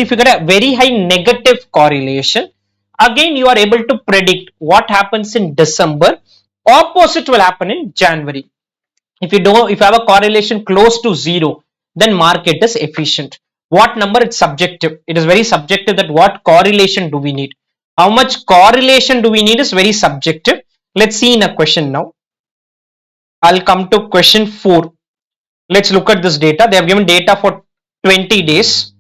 if you get a very high negative correlation, again you are able to predict what happens in December. Opposite will happen in January. If you have a correlation close to zero, then market is efficient. What number? It's subjective. It is very subjective that what correlation do we need. How much correlation do we need is very subjective. Let's see in a question now. I'll come to question 4. Let's look at this data. They have given data for 20 days.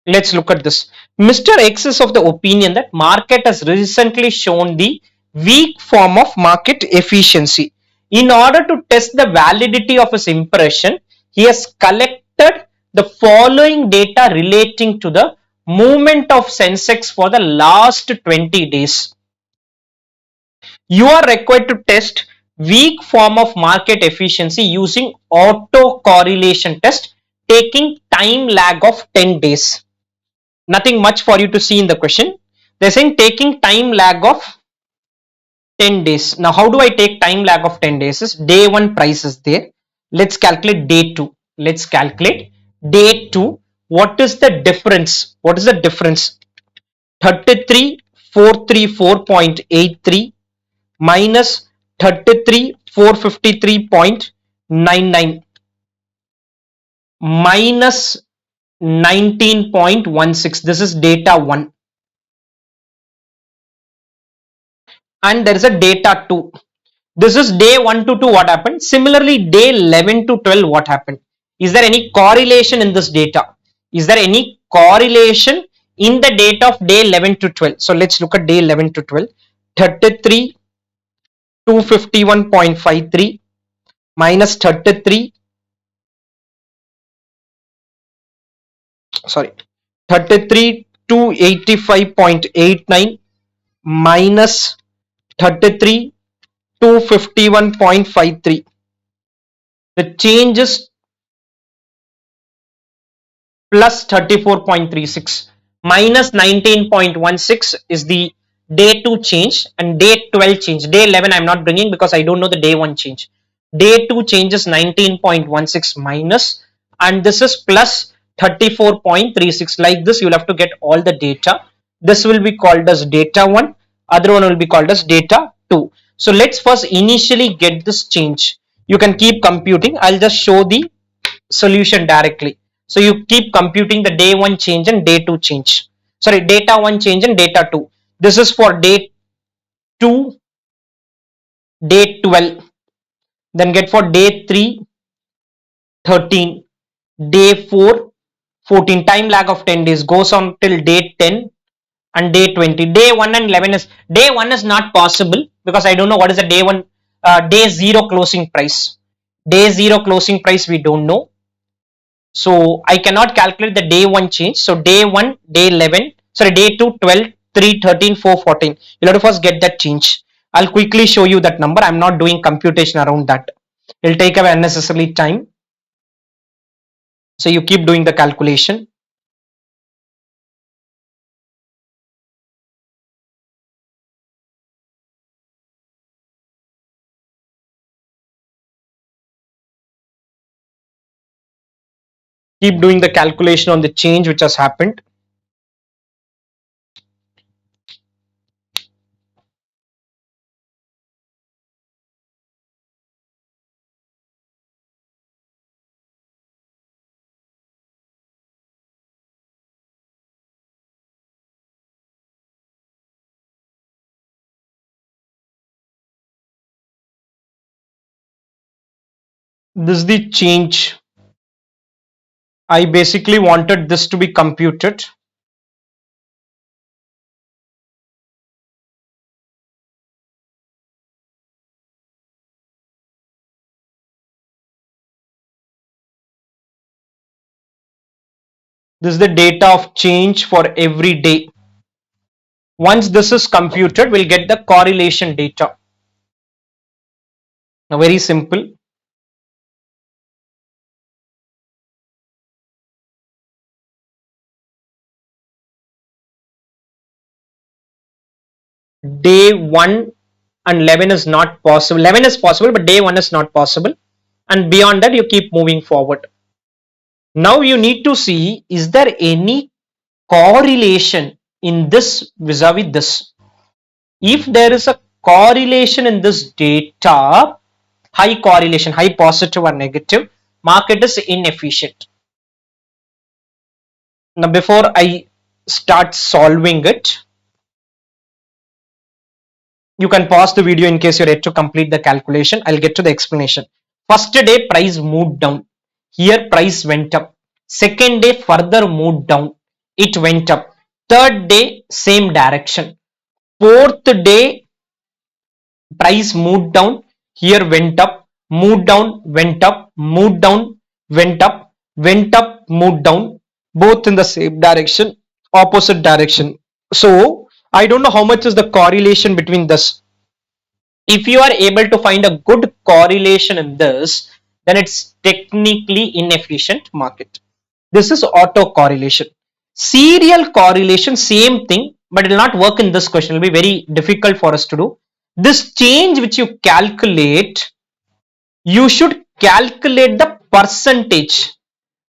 Let's look at this. Mr. X is of the opinion that market has recently shown the weak form of market efficiency. In order to test the validity of his impression, he has collected the following data relating to the movement of Sensex for the last 20 days. You are required to test weak form of market efficiency using autocorrelation test taking time lag of 10 days. Nothing much for you to see in the question. They're saying taking time lag of 10 days. Now, how do I take time lag of 10 days? Is day 1 price is there. Let's calculate day 2. Let's calculate day 2. What is the difference? What is the difference? 33,434.83 minus 33,453.99 minus 19.16. This is data 1. And there is a data 2. This is day 1 to 2 what happened. Similarly, day 11 to 12 what happened. Is there any correlation in this data? Is there any correlation in the data of day 11 to 12? So let's look at day 11 to 12. 33,251.53 minus 33,285.89 minus 33,251.53. The change is plus 34.36 minus 19.16 is the day 2 change and day 12 change. Day 11 I'm not bringing because I don't know the day 1 change. Day 2 change is 19.16 minus, and this is plus 34.36. Like this you'll have to get all the data. This will be called as data 1, other one will be called as data 2. So let's first initially get this change. You can keep computing. I'll just show the solution directly. So you keep computing the day 1 change and day 2 change. Sorry, data 1 change and data 2. This is for day 2, day 12. Then get for day 3, 13. Day 4, 14. Time lag of 10 days goes on till day 10 and day 20. Day 1 and 11 is, day 1 is not possible because I don't know what is the day 1, day 0 closing price. Day 0 closing price we don't know. So I cannot calculate the day 1 change. So day 1, day 11, sorry, day 2, 12, 3, 13, 4, 14. You'll have to first get that change. I'll quickly show you that number. I'm not doing computation around that. It'll take away unnecessarily time. So you keep doing the calculation. Keep doing the calculation on the change which has happened. This is the change. I basically wanted this to be computed. This is the data of change for every day. Once this is computed, we'll get the correlation data. Now, very simple. Day 1 and 11 is not possible. 11 is possible, but day 1 is not possible. And beyond that, you keep moving forward. Now you need to see, is there any correlation in this vis-a-vis this? If there is a correlation in this data, high correlation, high positive or negative, market is inefficient. Now before I start solving it, you can pause the video in case you're yet to complete the calculation. I'll get to the explanation. First day price moved down. Here price went up. Second day further moved down. It went up. Third day same direction. Fourth day price moved down. Here went up. Moved down, went up, moved down, went up, moved down. Both in the same direction, opposite direction. So I don't know how much is the correlation between this. If you are able to find a good correlation in this, then it's technically inefficient market. This is auto correlation. Serial correlation, same thing, but it will not work in this question. It will be very difficult for us to do. This change which you calculate, you should calculate the percentage.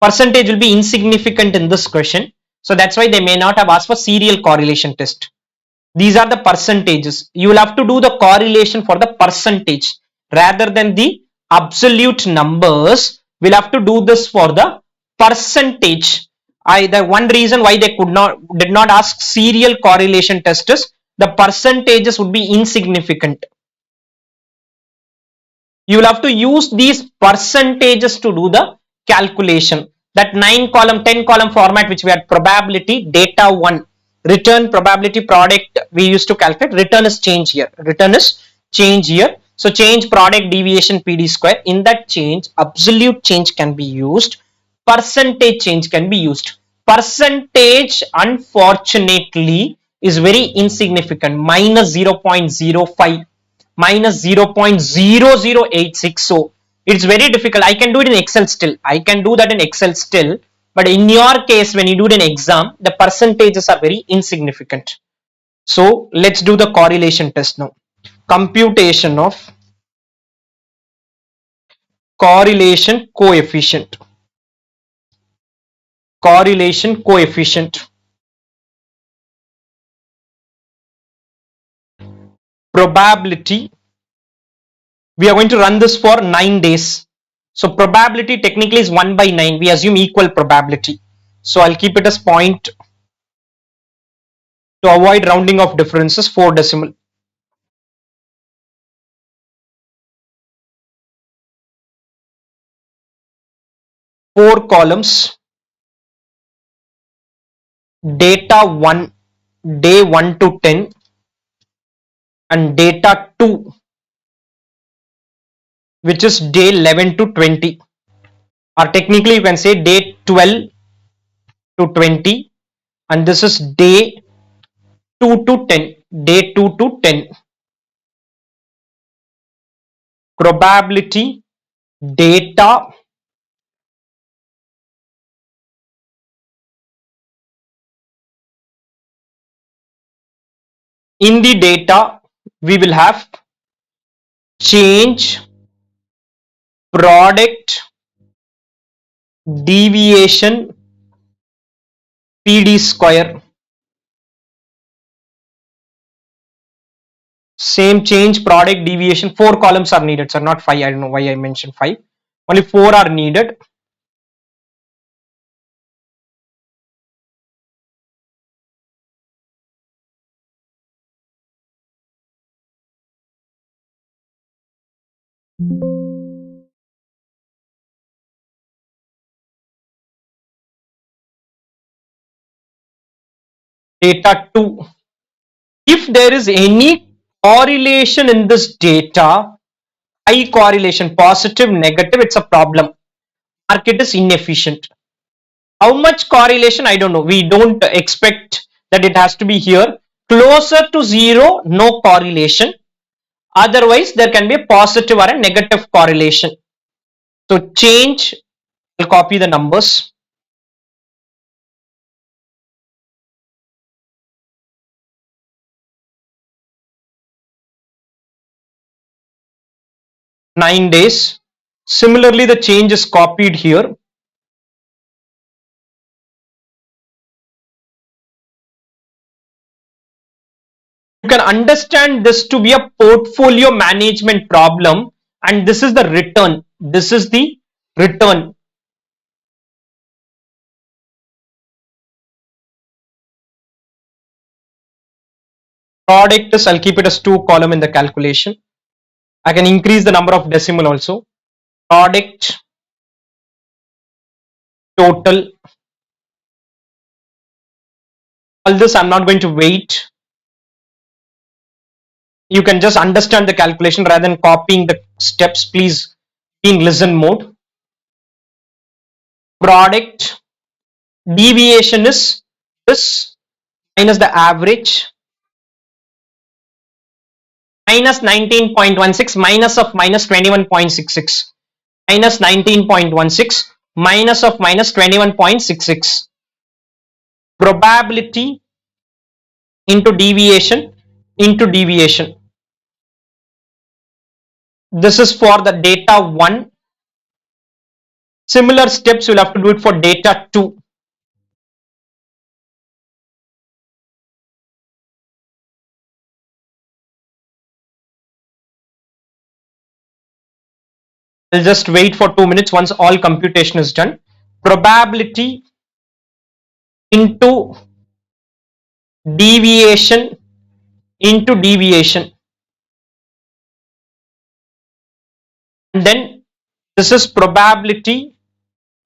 Percentage will be insignificant in this question. So that's why they may not have asked for serial correlation test. These are the percentages. You will have to do the correlation for the percentage rather than the absolute numbers. We'll have to do this for the percentage. The one reason why they did not ask serial correlation test is the percentages would be insignificant. You will have to use these percentages to do the calculation. That 9 column 10 column format which we had, probability data 1 return probability product we used to calculate, return is change here, return is change here. So change product deviation PD square, in that change absolute change can be used, percentage change can be used. Percentage unfortunately is very insignificant, minus 0.05, minus 0.0086. So it's very difficult. I can do it in Excel still. I can do that in Excel still. But in your case, when you do it in exam, the percentages are very insignificant. So let's do the correlation test now. Computation of correlation coefficient. Correlation coefficient. Probability. We are going to run this for 9 days. So probability technically is 1 by 9. We assume equal probability. So I'll keep it as point to avoid rounding of differences, 4 decimal. 4 columns. Data 1, day 1 to 10, and data 2, which is day 11 to 20, or technically you can say day 12 to 20, and this is day 2 to 10, day 2 to 10. Probability data in the data we will have change product deviation PD square. Same change product deviation, 4 columns are needed, sir, not 5. I don't know why I mentioned 5. Only 4 are needed. data 2. If there is any correlation in this data, high correlation, positive, negative, it's a problem. Market is inefficient. How much correlation? I don't know. We don't expect that it has to be here. Closer to zero, no correlation. Otherwise, there can be a positive or a negative correlation. So change, I'll copy the numbers. Nine days. Similarly, the change is copied here. You can understand this to be a portfolio management problem, and this is the return. This is the return. Product is, I'll keep it as 2 column in the calculation. I can increase the number of decimal also. Product total. All this I'm not going to wait. You can just understand the calculation rather than copying the steps. Please be in listen mode. Product deviation is this minus the average minus 19.16 minus of minus 21.66 minus 19.16 minus of minus 21.66. Probability into deviation into deviation. This is for the data 1. Similar steps you'll have to do it for data 2. I'll just wait for 2 minutes once all computation is done. Probability into deviation into deviation. And then this is probability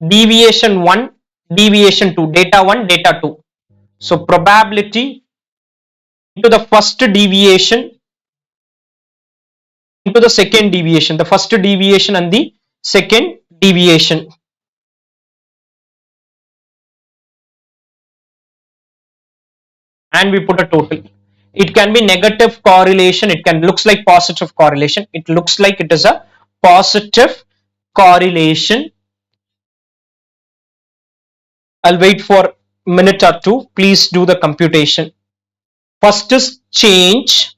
deviation 1, deviation 2, data 1, data 2. So probability into the first deviation into the second deviation, the first deviation and the second deviation. And we put a total. It can be negative correlation, it can looks like positive correlation. It looks like it is a positive correlation. I'll wait for a minute or two. Please do the computation. First is change.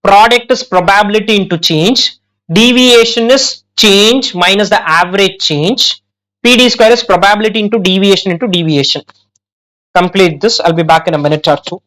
Product is probability into change. Deviation is change minus the average change. PD square is probability into deviation into deviation. Complete this. I'll be back in a minute or two.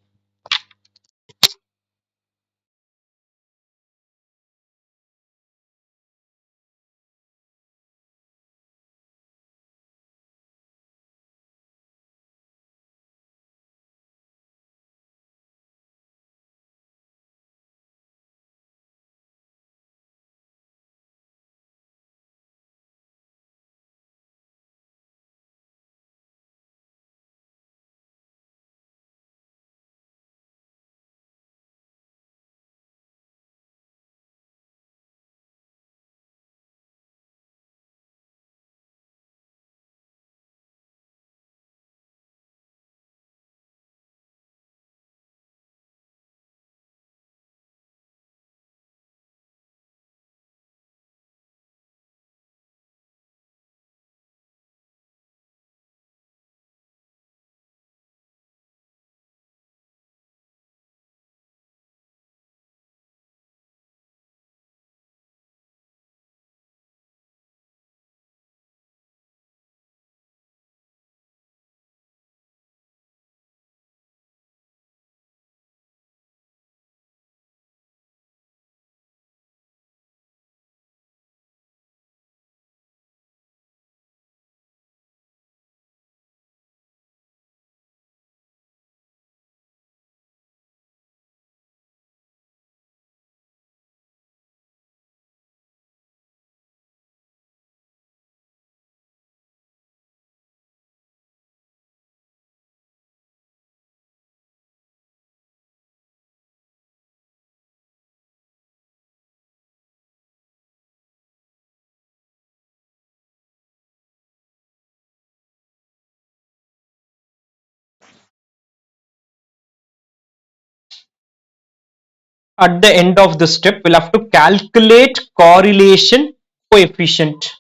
at the end of the step, we'll have to calculate correlation coefficient.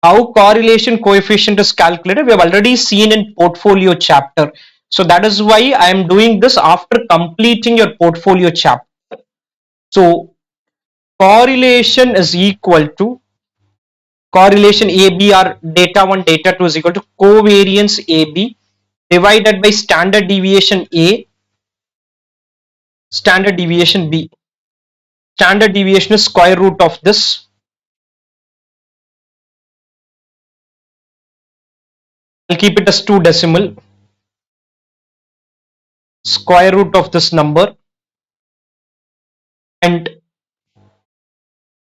How correlation coefficient is calculated, we have already seen in portfolio chapter. So that is why I am doing this after completing your portfolio chapter. So correlation is equal to correlation AB or data 1 data 2 is equal to covariance AB divided by standard deviation A, standard deviation B. Standard deviation is square root of this. I'll keep it as 2 decimal. Square root of this number, and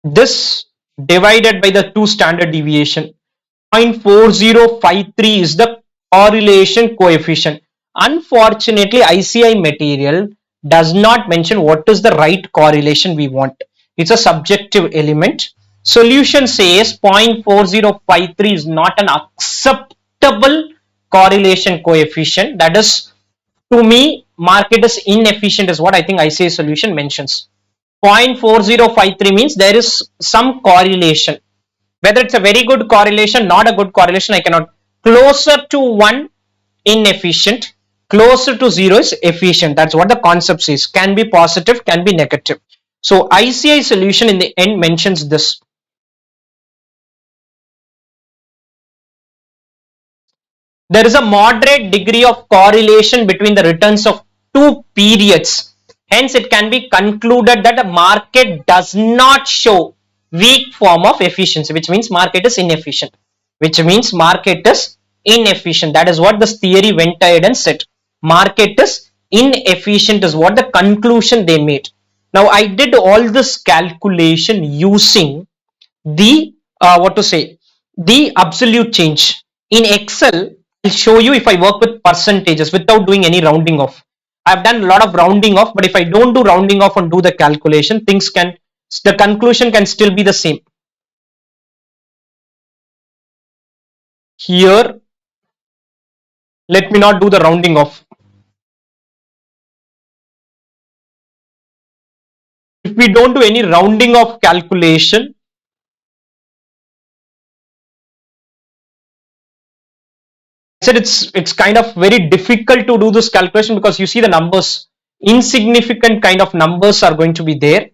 this divided by the 2 standard deviation. 0.4053 is the correlation coefficient. Unfortunately, ICI material does not mention what is the right correlation we want. It's a subjective element. Solution says 0.4053 is not an acceptable correlation coefficient. That is, to me, market is inefficient is what I think ICI solution mentions. 0.4053 means there is some correlation. Whether it's a very good correlation, not a good correlation, I cannot. Closer to 1, inefficient. Closer to 0 is efficient. That's what the concept says. Can be positive, can be negative. So ICI solution in the end mentions this. There is a moderate degree of correlation between the returns of two periods. Hence, it can be concluded that the market does not show weak form of efficiency, which means market is inefficient. Which means market is inefficient. That is what this theory went ahead and said. Market is inefficient is what the conclusion they made. Now, I did all this calculation using the what to say, the absolute change. In Excel, I'll show you if I work with percentages without doing any rounding off. I've done a lot of rounding off, but if I don't do rounding off and do the calculation, the conclusion can still be the same. Here, let me not do the rounding off. If we don't do any rounding off calculation, I said it's kind of very difficult to do this calculation because you see the numbers, insignificant kind of numbers are going to be there.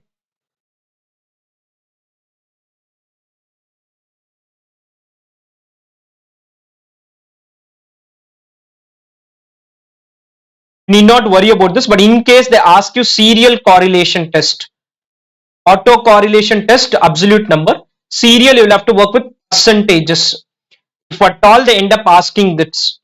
Need not worry about this, but in case they ask you serial correlation test, auto correlation test, absolute number, serial you will have to work with percentages. If at all they end up asking this,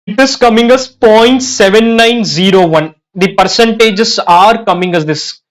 it is coming as 0.7901. The percentages are coming as this.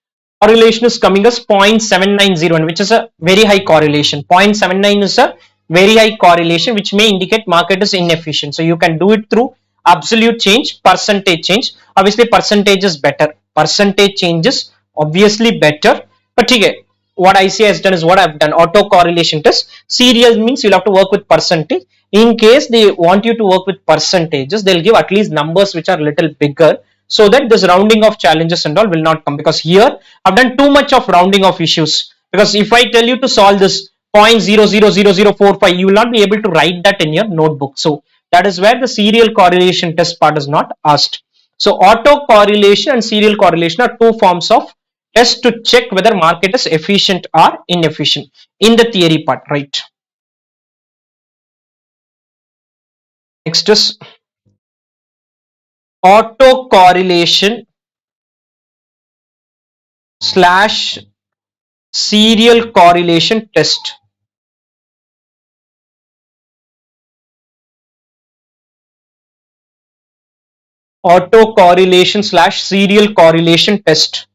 Correlation is coming as 0.7901, which is a very high correlation. 0.79 is a very high correlation, which may indicate market is inefficient. So you can do it through absolute change, percentage change. Obviously, percentage is better. Percentage change is obviously better. But okay, what ICI has done is what I've done. Auto correlation test. Serial means you'll have to work with percentage. In case they want you to work with percentages, they'll give at least numbers which are little bigger, so that this rounding of challenges and all will not come, because here I've done too much of rounding of issues. Because if I tell you to solve this 0.000045, you will not be able to write that in your notebook. So that is where the serial correlation test part is not asked. So auto correlation and serial correlation are two forms of test to check whether market is efficient or inefficient in the theory part, right? Next is auto correlation slash serial correlation test. auto correlation slash serial correlation test.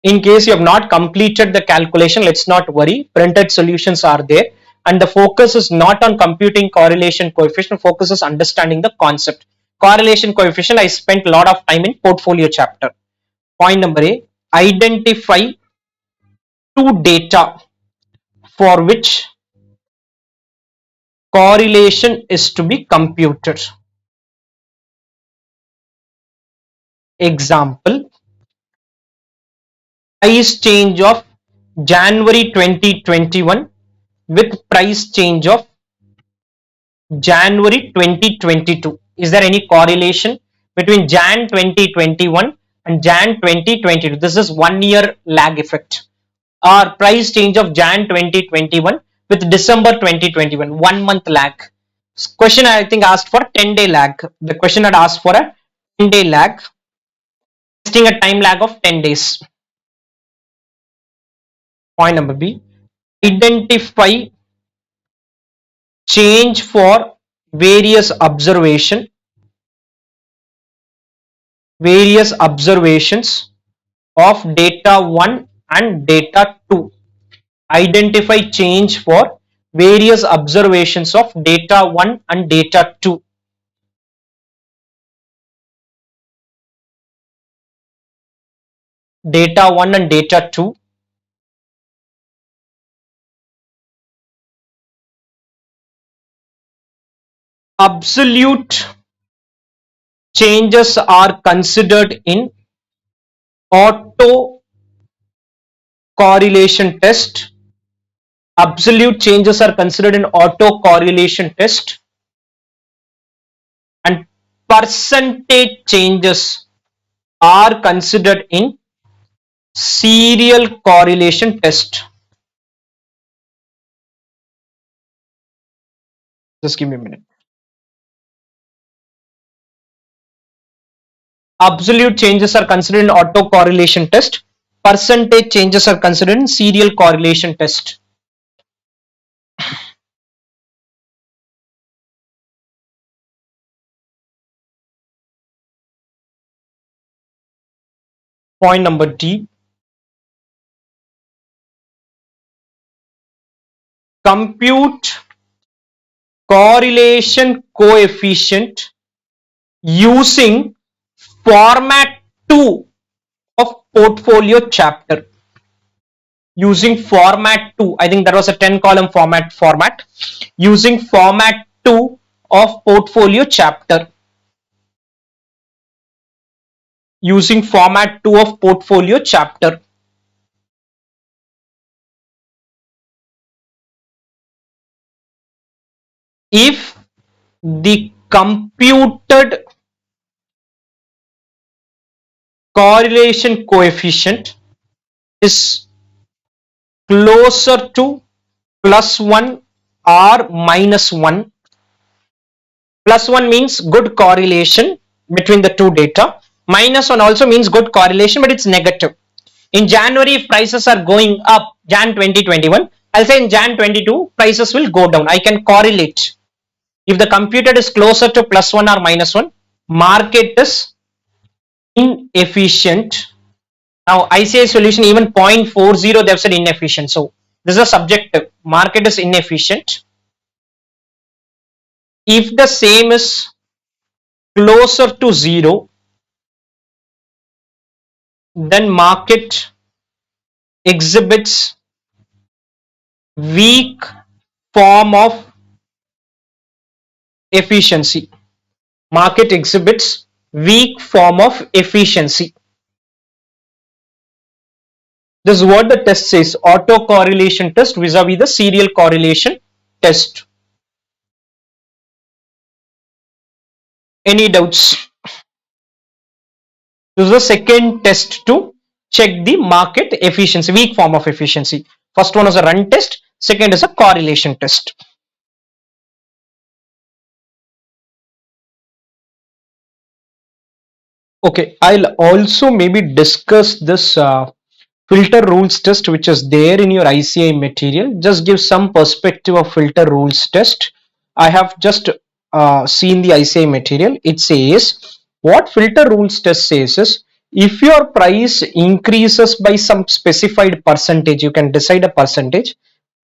In case you have not completed the calculation, let's not worry, printed solutions are there, and the focus is not on computing correlation coefficient, focus is understanding the concept. Correlation coefficient, I spent a lot of time in portfolio chapter. Point number A, identify two data for which correlation is to be computed. Example, price change of January 2021 with price change of January 2022. Is there any correlation between Jan 2021 and Jan 2022? This is 1 year lag effect. Or price change of Jan 2021 with December 2021, 1 month lag. Question I think asked for 10-day lag. The question had asked for a 10-day lag, testing a time lag of 10 days. Point number B, identify change for various observations of data 1 and data 2. Identify change for various observations of data 1 and data 2. Data 1 and data 2. Absolute changes are considered in auto correlation test. Absolute changes are considered in auto correlation test, and percentage changes are considered in serial correlation test. Just give me a minute. Absolute changes are considered in auto correlation test. Percentage changes are considered in serial correlation test. Point number D. Compute correlation coefficient using format 2 of portfolio chapter. Using format 2, I think that was a 10-column format. Using format 2 of portfolio chapter. Using format 2 of portfolio chapter. If the computed correlation coefficient is closer to +1 or -1. +1 means good correlation between the two data. -1 also means good correlation, but it's negative. In January, if prices are going up, Jan 2021, I'll say in Jan 22, prices will go down. I can correlate. If the computed is closer to +1 or -1, market is inefficient. Now ICI solution even 0.40 they've said inefficient. So this is a subjective. Market is inefficient. If the same is closer to 0, then market exhibits weak form of efficiency. Market exhibits weak form of efficiency. This is what the test says. Auto correlation test vis-a-vis the serial correlation test. Any doubts? This is the second test to check the market efficiency, weak form of efficiency. First one is a run test, second is a correlation test. Okay, I'll also maybe discuss this filter rules test which is there in your ICI material. Just give some perspective of filter rules test. I have just see in the ICI material, it says what filter rules test says is if your price increases by some specified percentage, you can decide a percentage,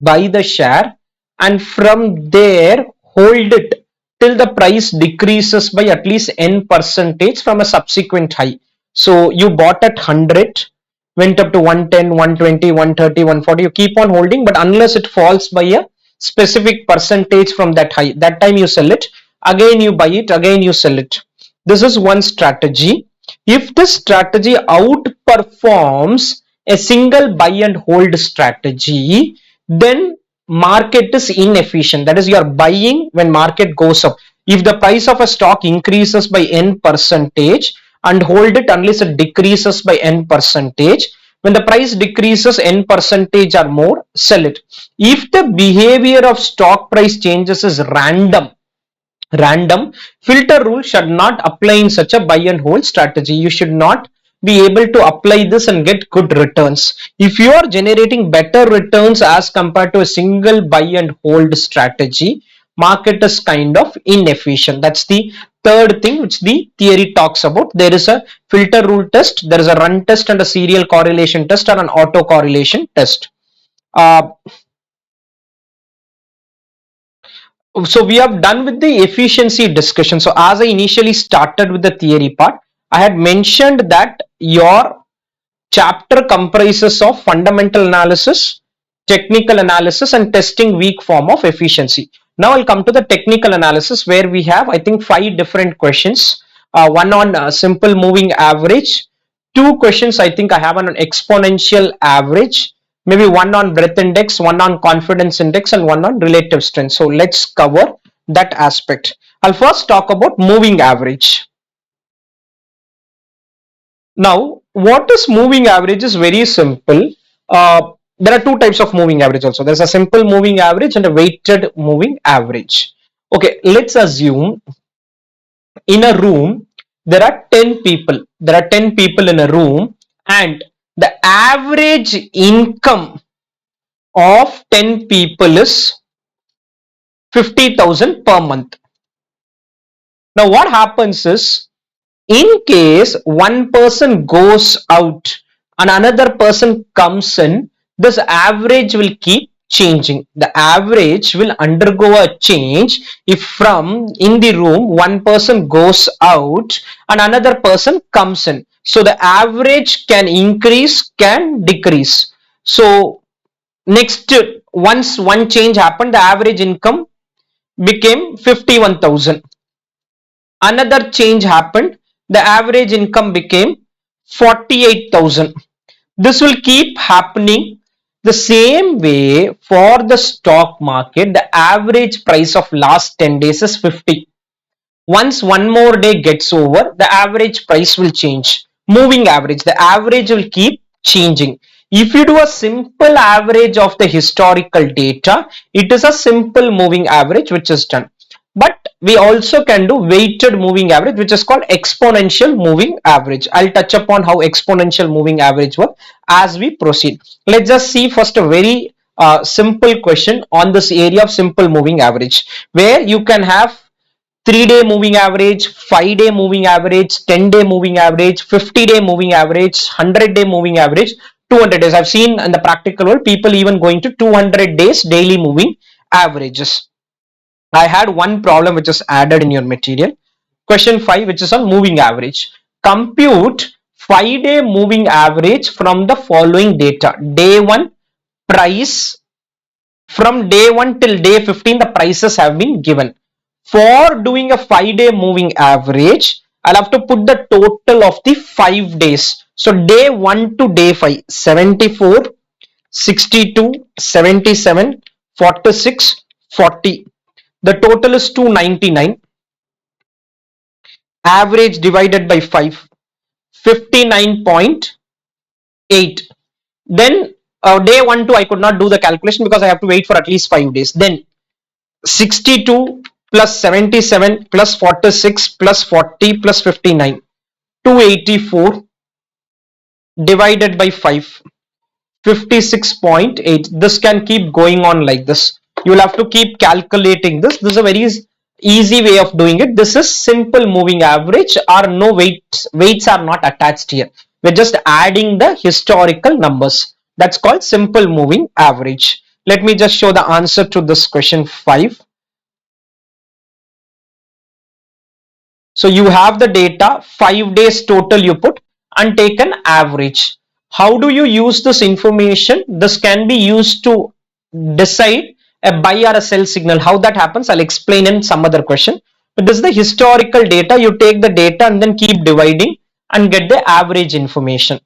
buy the share, and from there hold it till the price decreases by at least n percentage from a subsequent high. So you bought at 100, went up to 110, 120, 130, 140, you keep on holding, but unless it falls by a specific percentage from that high, that time you sell it, again you buy it, again you sell it. This is one strategy. If this strategy outperforms a single buy and hold strategy, then market is inefficient. That is, you are buying when market goes up. If the price of a stock increases by n percentage, and hold it unless it decreases by n percentage. When the price decreases n percentage or more, sell it. If the behavior of stock price changes is random, filter rule should not apply in such a buy and hold strategy. You should not be able to apply this and get good returns. If you are generating better returns as compared to a single buy and hold strategy, market is kind of inefficient. That's the third thing which the theory talks about. There is a filter rule test, there is a run test, and a serial correlation test, or an auto correlation test. uh, so we have done with the efficiency discussion. So as I initially started with the theory part, I had mentioned that your chapter comprises of fundamental analysis, technical analysis, and testing weak form of efficiency. Now I'll come to the technical analysis, where we have, I think, 5 different questions. One on simple moving average, 2 questions I think I have on an exponential average, maybe one on breadth index, one on confidence index, and one on relative strength. So let's cover that aspect. I'll first talk about moving average. Now, what is moving average is very simple. There are 2 types of moving average also. There's a simple moving average and a weighted moving average. Okay, let's assume in a room there are 10 people. There are 10 people in a room, and the average income of 10 people is 50,000 per month. Now, what happens is, in case one person goes out and another person comes in, this average will keep changing. The average will undergo a change if from in the room one person goes out and another person comes in. So the average can increase, can decrease. So next, once one change happened, the average income became 51,000. Another change happened, the average income became 48,000. This will keep happening the same way for the stock market. The average price of last 10 days is 50. Once one more day gets over, the average price will change. Moving average, the average will keep changing. If you do a simple average of the historical data, it is a simple moving average which is done. But we also can do weighted moving average, which is called exponential moving average. I'll touch upon how exponential moving average works as we proceed. Let's just see first a very simple question on this area of simple moving average, where you can have 3-day moving average, 5-day moving average, 10-day moving average, 50-day moving average, 100-day moving average, 200 days. I've seen in the practical world people even going to 200 days daily moving averages. I had one problem which is added in your material. Question 5, which is on moving average. Compute 5-day moving average from the following data. Day 1 price, from day 1 till day 15 the prices have been given. For doing a 5-day moving average, I'll have to put the total of the 5 days. So day 1 to day 5, 74, 62, 77, 46, 40. The total is 299. Average divided by 5, 59.8. Then day 1 to I could not do the calculation because I have to wait for at least 5 days. Then 62 plus 77 plus 46 plus 40 plus 59, 284 divided by 5, 56.8. This can keep going on like this. You will have to keep calculating this. This is a very easy way of doing it. This is simple moving average, or no weights are not attached here. We're just adding the historical numbers. That's called simple moving average. Let me just show the answer to this question 5. So you have the data, 5 days total you put, and take an average. How do you use this information? This can be used to decide a buy or a sell signal. How that happens, I'll explain in some other question. But this is the historical data. You take the data and then keep dividing and get the average information.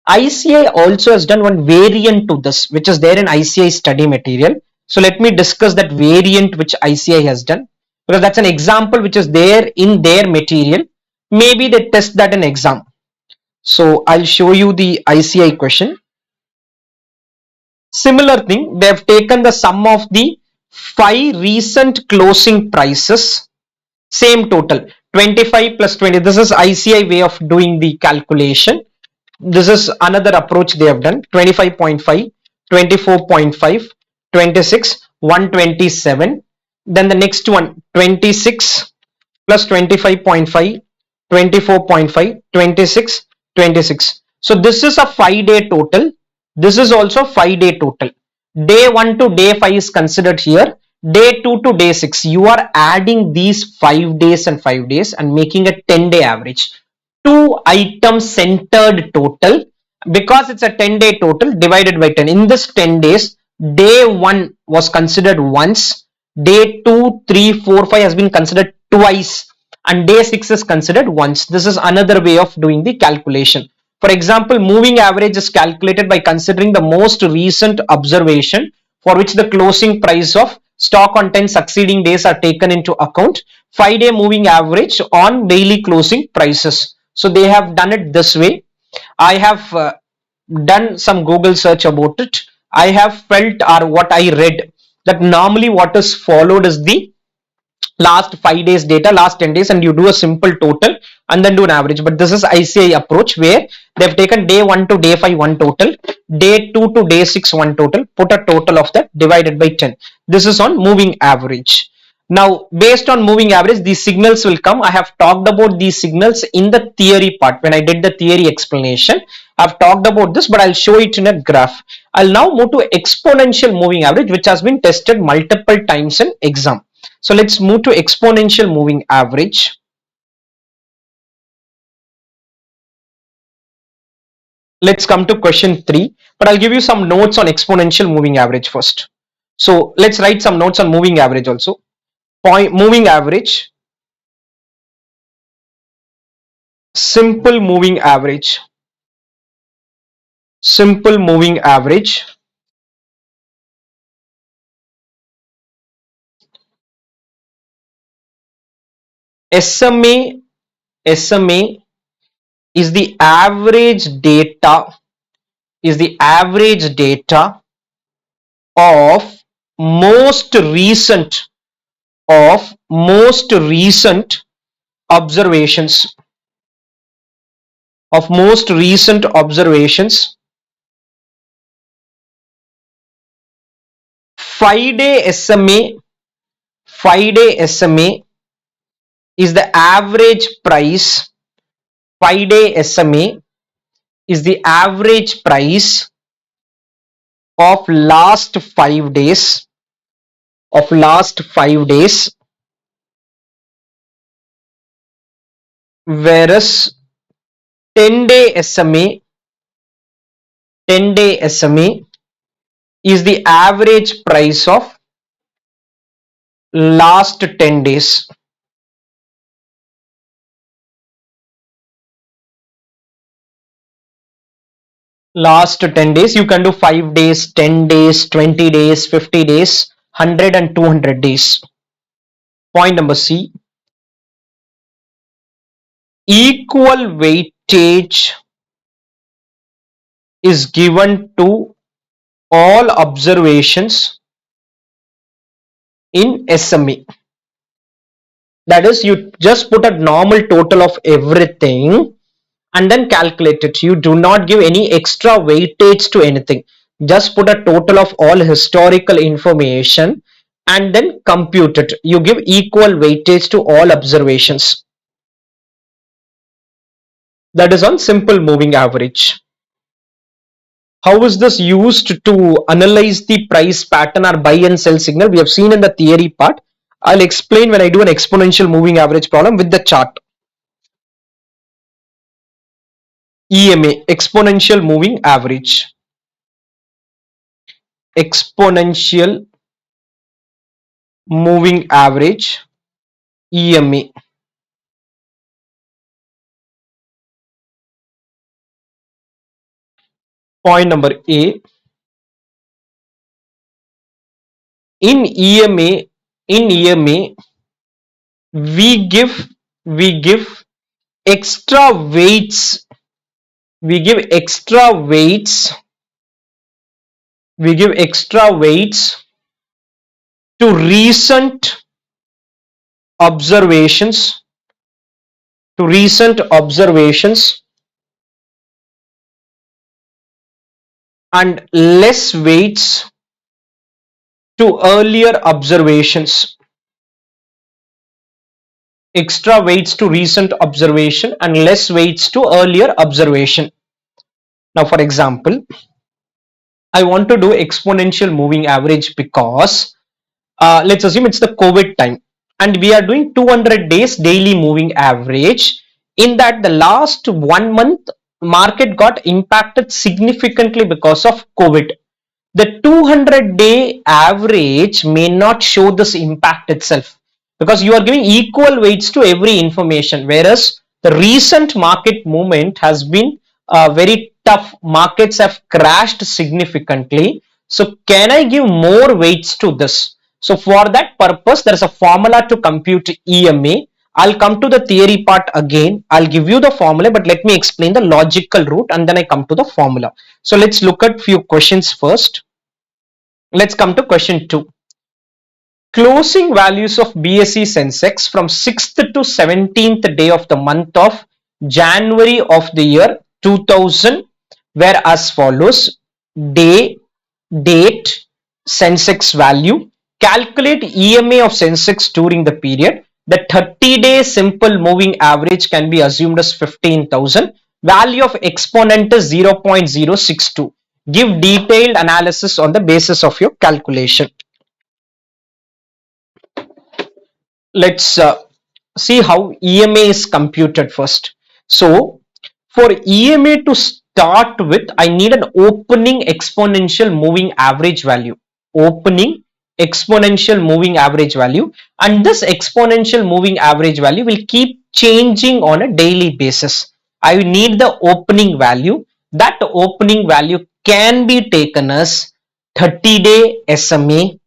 ICI also has done one variant to this, which is there in ICI study material. So let me discuss that variant which ICI has done, because that's an example which is there in their material. Maybe they test that in exam. So I'll show you the ICI question. Similar thing, they have taken the sum of the 5 recent closing prices, same total 25 plus 20. This is ICI way of doing the calculation. This is another approach they have done: 25.5, 24.5, 26, 127. Then the next one, 26 plus 25.5, 24.5, 26, 26. So this is a 5-day total. This is also 5-day total. Day 1 to day 5 is considered here. Day 2 to day 6. You are adding these 5 days and 5 days and making a 10-day average. 2 item centered total, because it's a 10-day total divided by 10. In this 10 days, day 1 was considered once, day 2, 3, 4, 5 has been considered twice, and day 6 is considered once. This is another way of doing the calculation. For example, moving average is calculated by considering the most recent observation for which the closing price of stock on 10 succeeding days are taken into account. 5-day moving average on daily closing prices. So they have done it this way. I have done some Google search about it. I have felt, or what I read, that normally what is followed is the last 5 days data, last 10 days, and you do a simple total and then do an average. But this is ICI approach, where they've taken day 1 to day 5 one total, day 2 to day 6 one total, put a total of that divided by 10. This is on moving average. Now, based on moving average, these signals will come. I have talked about these signals in the theory part. When I did the theory explanation, I've talked about this, but I'll show it in a graph. I'll now move to exponential moving average, which has been tested multiple times in exam. So let's move to exponential moving average. Let's come to question 3, but I'll give you some notes on exponential moving average first. So let's write some notes on moving average also. Moving average, simple moving average, simple moving average, SMA, SMA is the average data, of most recent observations, 5-day SMA, 5-day SMA is the average price. 5-day SMA is the average price of last 5 days, whereas 10-day SMA, 10-day SMA is the average price of last 10 days. Last 10 days, you can do 5 days, 10 days, 20 days, 50 days, 100 and 200 days. Point number C, equal weightage is given to all observations in SMA. That is, you just put a normal total of everything and then calculate it. You do not give any extra weightage to anything. Just put a total of all historical information and then compute it. You give equal weightage to all observations. That is on simple moving average. How is this used to analyze the price pattern or buy and sell signal? We have seen in the theory part. I'll explain when I do an exponential moving average problem with the chart. EMA, exponential moving average. Exponential moving average, EMA. Point number A, in EMA, in EMA, we give extra weights, we give extra weights, we give extra weights to recent observations, to recent observations, and less weights to earlier observations. Extra weights to recent observation and less weights to earlier observation. Now, for example, I want to do exponential moving average because let's assume it's the COVID time and we are doing 200 days daily moving average. In that, the last 1 month market got impacted significantly because of COVID. The 200-day average may not show this impact itself because you are giving equal weights to every information, whereas the recent market movement has been very tough. Markets have crashed significantly. So can I give more weights to this? So for that purpose, there is a formula to compute EMA. I'll come to the theory part again. I'll give you the formula, but let me explain the logical route and then I come to the formula. So let's look at few questions first. Let's come to question 2. Closing values of BSE Sensex from 6th to 17th day of the month of January of the year 2000 were as follows. Day, date, Sensex value. Calculate EMA of Sensex during the period. The 30-day simple moving average can be assumed as 15,000. Value of exponent is 0.062. Give detailed analysis on the basis of your calculation. Let's see how EMA is computed first. So for EMA to start with, I need an opening exponential moving average value. Opening exponential moving average value, and this exponential moving average value will keep changing on a daily basis. I need the opening value. That opening value can be taken as 30-day SMA,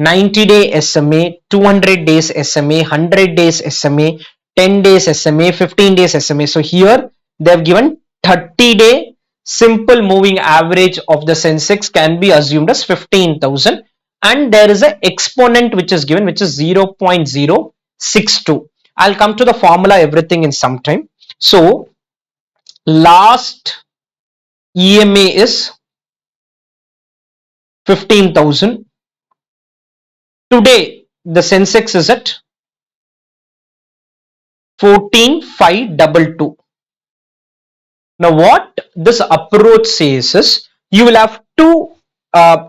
90-day SMA, 200 days SMA, 100 days SMA, 10 days SMA, 15 days SMA. So here they have given 30-day simple moving average of the Sensex can be assumed as 15,000, and there is an exponent which is given, which is 0.062. I'll come to the formula everything in some time. So last EMA is 15,000. Today the Sensex is at 14,522. Now what this approach says is you will have to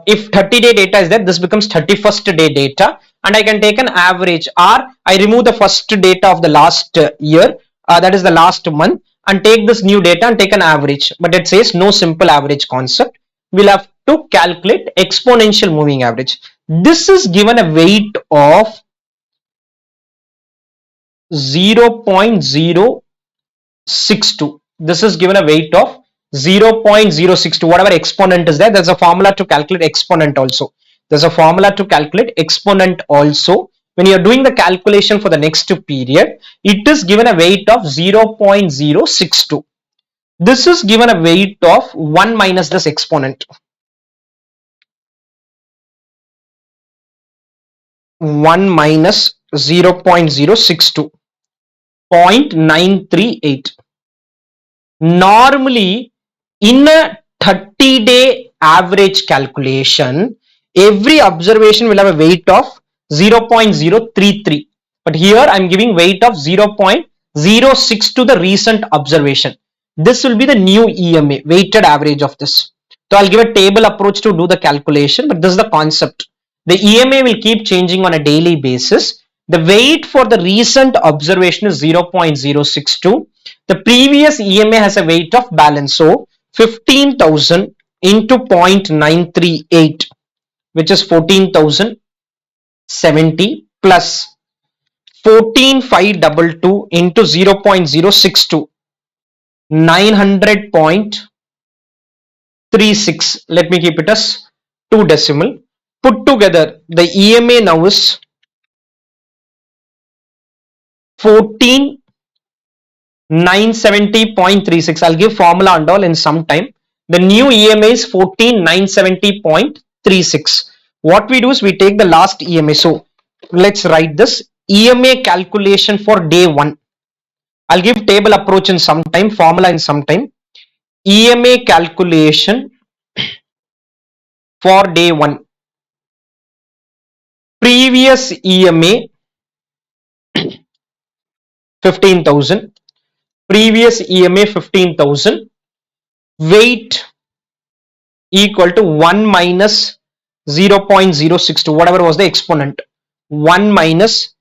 if 30-day data is there, this becomes 31st day data, and I can take an average, or I remove the first data of the last year, that is the last month, and take this new data and take an average. But it says no simple average concept. We'll have to calculate exponential moving average. This is given a weight of 0.062. This is given a weight of 0.062. Whatever exponent is there, there's a formula to calculate exponent also. There's a formula to calculate exponent also. When you're doing the calculation for the next period, it is given a weight of 0.062. This is given a weight of 1 minus this exponent. 1 minus 0.062. 0.938. Normally, in a 30-day average calculation, Every observation will have a weight of 0.033, but here I'm giving weight of 0.06 to the recent observation. This will be the new EMA, weighted average of this. So I'll give a table approach to do the calculation, but this is the concept. The EMA will keep changing on a daily basis. The weight for the recent observation is 0.062. The previous EMA has a weight of balance. So 15,000 into 0.938, which is 14,070, plus 14,522 into 0.062, 900.36. Let me keep it as 2 decimal. Put together, the EMA now is 14,970.36. I'll give formula and all in some time. The new EMA is 14,970.36. What we do is we take the last EMA. So let's write this EMA calculation for day 1. I'll give table approach in some time, formula in some time. EMA calculation for day 1. Previous EMA 15,000. Previous EMA 15,000. Weight equal to 1 minus 0.062, whatever was the exponent. 1 minus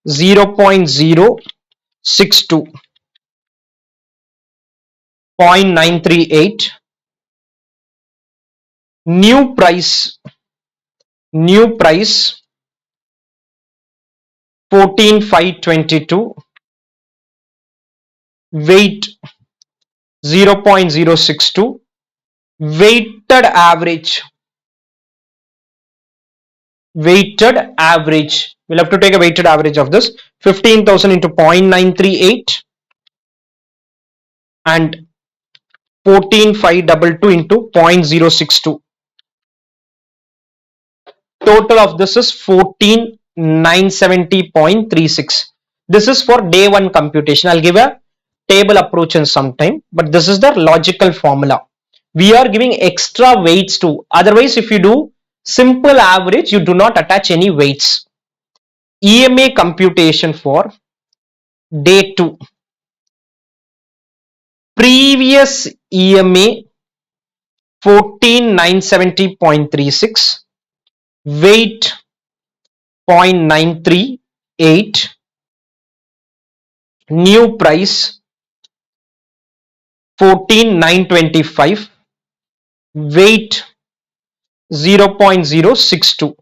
0.062, 0.938. New price 14,522. Weight 0.062. Weighted average, we'll have to take a weighted average of this. 15,000 into 0.938 and 14,522 into 0.062. Total of this is 14,970.36. This is for day 1 computation. I'll give a table approach in some time, but this is the logical formula. We are giving extra weights to. Otherwise, if you do simple average, you do not attach any weights. EMA computation for day 2. Previous EMA 14,970.36. Weight 0.938. New price 14,925. Weight 0.062.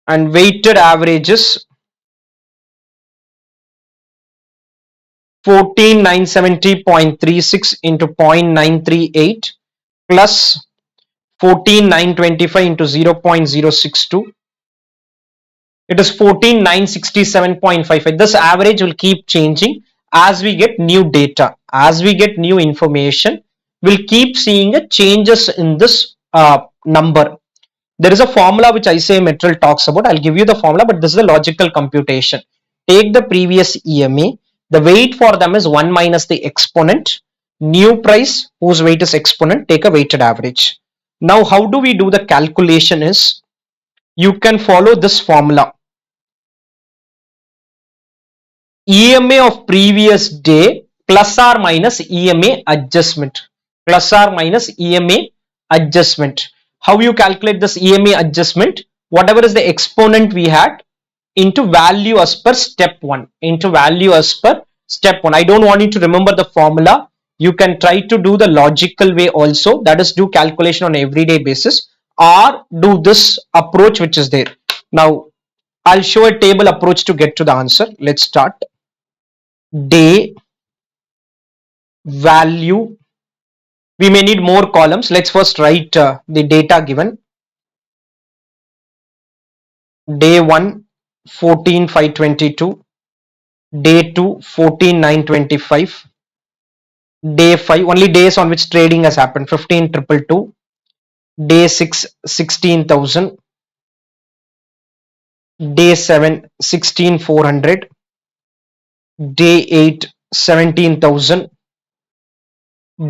And weighted averages 14,970.36 into 0.938 plus 14,925 into 0.062. It is 14,967.55. This average will keep changing as we get new data. As we get new information, we'll keep seeing changes in this number. There is a formula which ICMetrel talks about. I'll give you the formula, but this is the logical computation. Take the previous EMA. The weight for them is 1 minus the exponent. New price, whose weight is exponent, take a weighted average. Now, how do we do the calculation is, you can follow this formula. EMA of previous day plus or minus EMA adjustment. Plus or minus EMA adjustment. How you calculate this EMA adjustment? Whatever is the exponent we had into value as per step 1. Into value as per step 1. I don't want you to remember the formula. You can try to do the logical way also. That is, do calculation on everyday basis or do this approach which is there. Now, I'll show a table approach to get to the answer. Let's start. Day, value. We may need more columns. Let's first write the data given. Day 1 14,522. Day 2 14,925. Day 5, only days on which trading has happened, 15,222. Day 6 16,000. Day 7 16,400. Day 8 17,000.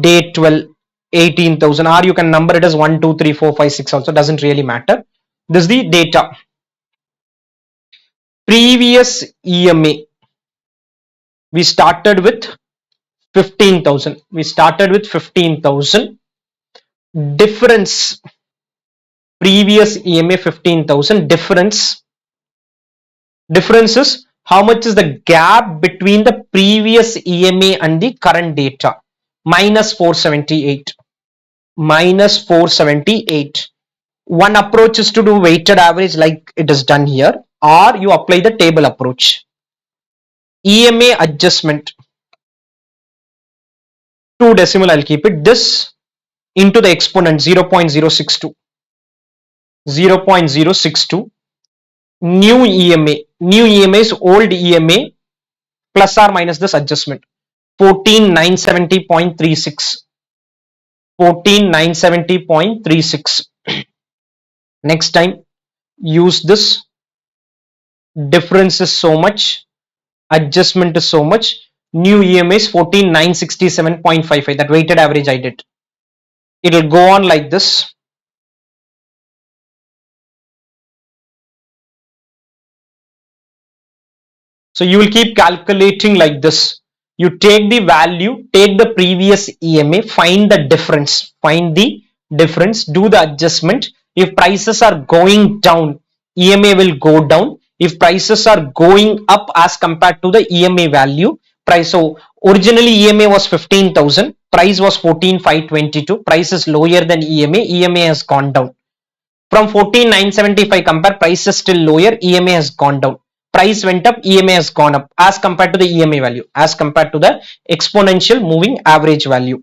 day 12, 18,000, or you can number it as 1, 2, 3, 4, 5, 6 also, doesn't really matter. This is the data. Previous EMA, we started with 15,000. We started with 15,000. Difference, previous EMA 15,000. Difference is how much is the gap between the previous EMA and the current data. Minus 478. Minus 478. One approach is to do weighted average like it is done here, or you apply the table approach. EMA adjustment, 2 decimal, I'll keep it, this into the exponent 0.062. 0.062. New EMA is old EMA plus or minus this adjustment, 14,970.36. 14,970.36. Next time use this. Difference is so much, adjustment is so much. New EMA is 14,967.55. That weighted average I did. It will go on like this. So you will keep calculating like this. You take the value, take the previous EMA, find the difference, do the adjustment. If prices are going down, EMA will go down. If prices are going up as compared to the EMA value, price. So originally EMA was 15,000, price was 14,522. Price is lower than EMA. EMA has gone down. From 14,975 compare, price is still lower, EMA has gone down. Price went up, EMA has gone up as compared to the EMA value, as compared to the exponential moving average value.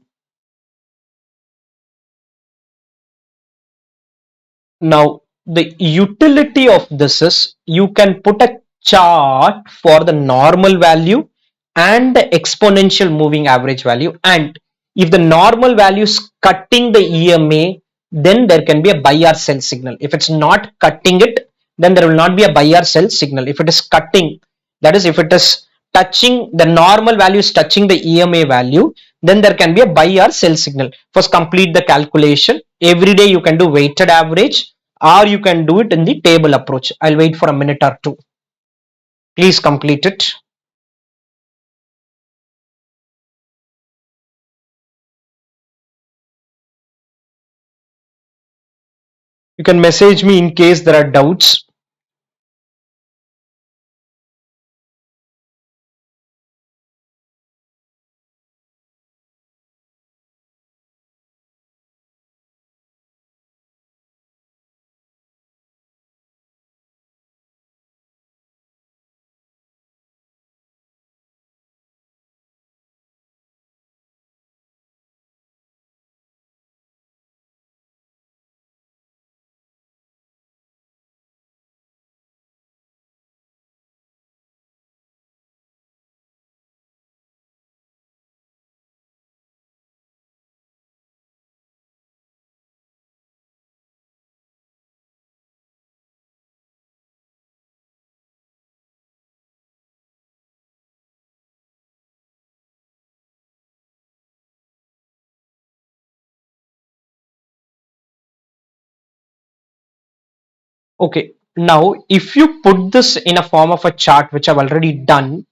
Now, the utility of this is you can put a chart for the normal value and the exponential moving average value. And if the normal value is cutting the EMA, then there can be a buy or sell signal. If it's not cutting it, then there will not be a buy or sell signal. If it is cutting, that is, if it is touching, the normal value is touching the EMA value, then there can be a buy or sell signal. First complete the calculation. Every day you can do weighted average, or you can do it in the table approach. I'll wait for a minute or two. Please complete it. You can message me in case there are doubts. Okay, now if you put this in a form of a chart, which I've already done,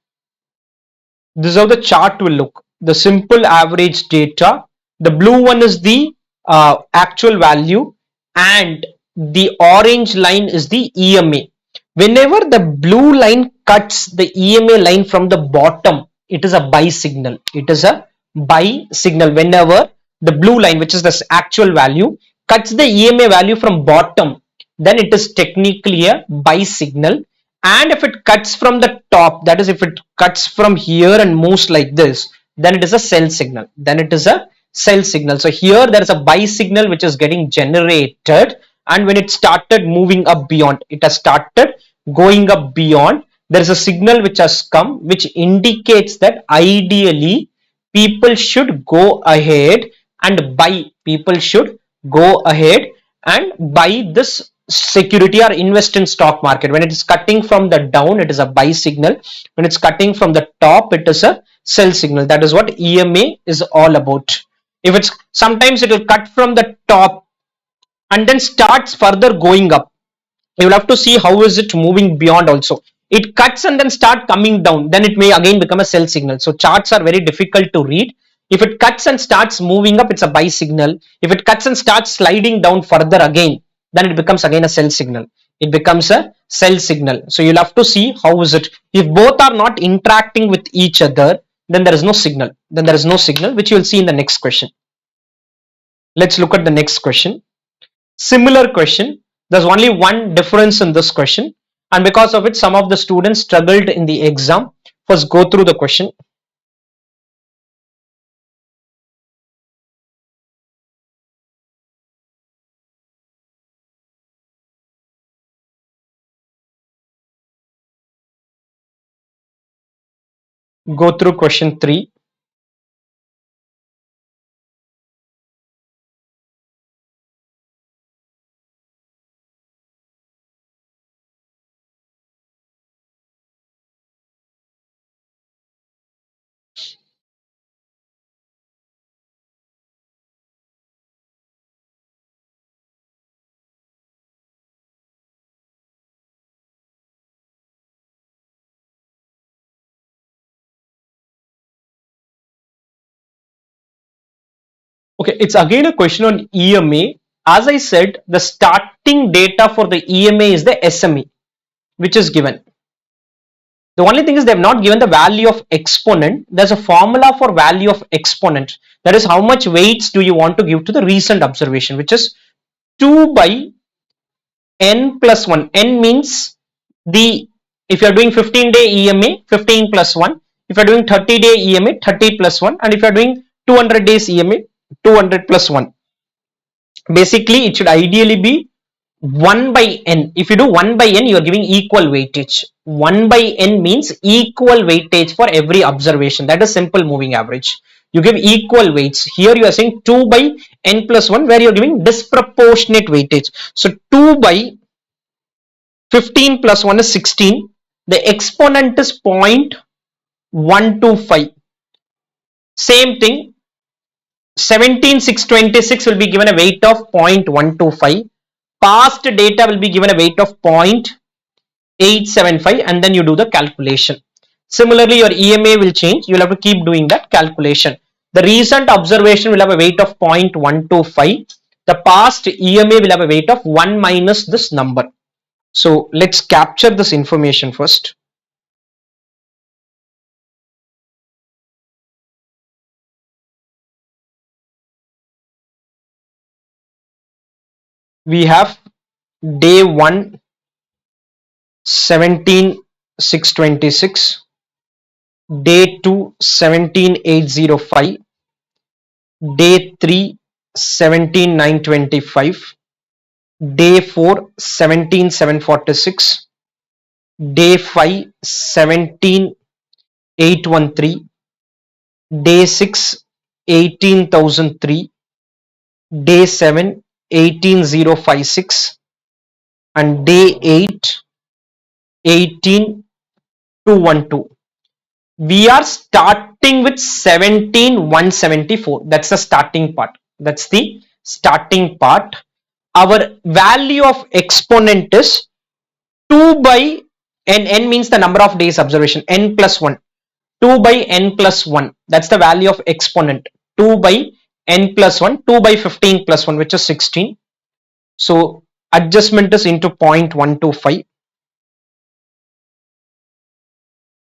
this is how the chart will look. The simple average data, the blue one is the actual value, and the orange line is the EMA. Whenever the blue line cuts the EMA line from the bottom, it is a buy signal. It is a buy signal. Whenever the blue line, which is the actual value, cuts the EMA value from bottom, then it is technically a buy signal. And if it cuts from the top, that is, if it cuts from here and moves like this, then it is a sell signal. So here there is a buy signal which is getting generated, and when it started moving up beyond, it has started going up beyond, there is a signal which has come, which indicates that ideally people should go ahead and buy. People should go ahead and buy this security or invest in stock market. When it is cutting from the down, it is a buy signal. When it's cutting from the top, it is a sell signal. That is what EMA is all about. If it's sometimes it will cut from the top and then starts further going up. You will have to see how is it moving beyond also. It cuts and then start coming down, then it may again become a sell signal. So charts are very difficult to read. If it cuts and starts moving up, it's a buy signal. If it cuts and starts sliding down further again, then it becomes again a sell signal. It becomes a sell signal. So you'll have to see how is it. If both are not interacting with each other, then there is no signal. Then there is no signal, which you will see in the next question. Let's look at the next question. Similar question. There's only one difference in this question, and because of it, some of the students struggled in the exam. First, go through the question. Go through question 3. Okay, it's again a question on EMA. As I said, the starting data for the EMA is the SMA, which is given. The only thing is they have not given the value of exponent. There's a formula for value of exponent. That is how much weights do you want to give to the recent observation, which is 2 by n plus 1. N means the, if you are doing 15-day EMA, 15 plus 1. If you are doing 30-day EMA, 30 plus 1. And if you are doing 200 days EMA, 200 plus 1. Basically, it should ideally be 1 by n. If you do 1 by n, you are giving equal weightage. 1 by n means equal weightage for every observation. That is simple moving average. You give equal weights. Here you are saying 2 by n plus 1, where you are giving disproportionate weightage. So 2 by 15 plus 1 is 16. The exponent is 0.125. Same thing, 17,626 will be given a weight of 0.125. Past data will be given a weight of 0.875, and then you do the calculation. Similarly, your EMA will change. You will have to keep doing that calculation. The recent observation will have a weight of 0.125. The past EMA will have a weight of 1 minus this number. So let's capture this information first. We have day 1 17,626, day 2 17,805, day 3 17,925, day 4 17,746, day 5 17,813, day 6 18,003, day 7 18,056, and day 8 18,212. We are starting with 17,174. That's the starting part. That's the starting part. Our value of exponent is 2 by n. N means the number of days observation. N plus 1. 2 by n plus 1. That's the value of exponent. 2 by n plus 1. 2 by 15 plus 1, which is 16. So adjustment is into 0.125.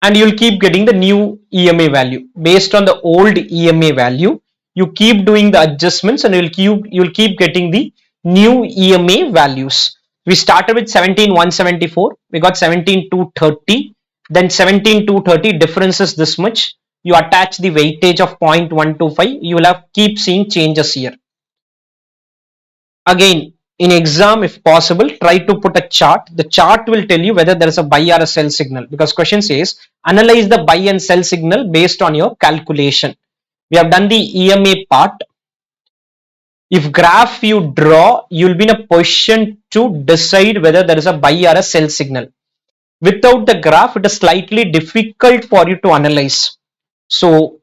And you'll keep getting the new EMA value based on the old EMA value. You keep doing the adjustments and you'll keep getting the new EMA values. We started with 17,174. We got 17,230. Then 17,230, difference is this much. You attach the weightage of 0.125. You will have keep seeing changes here. Again, in exam, if possible, try to put a chart. The chart will tell you whether there is a buy or a sell signal, because question says analyze the buy and sell signal based on your calculation. We have done the EMA part. If graph you draw, you will be in a position to decide whether there is a buy or a sell signal. Without the graph, it is slightly difficult for you to analyze. So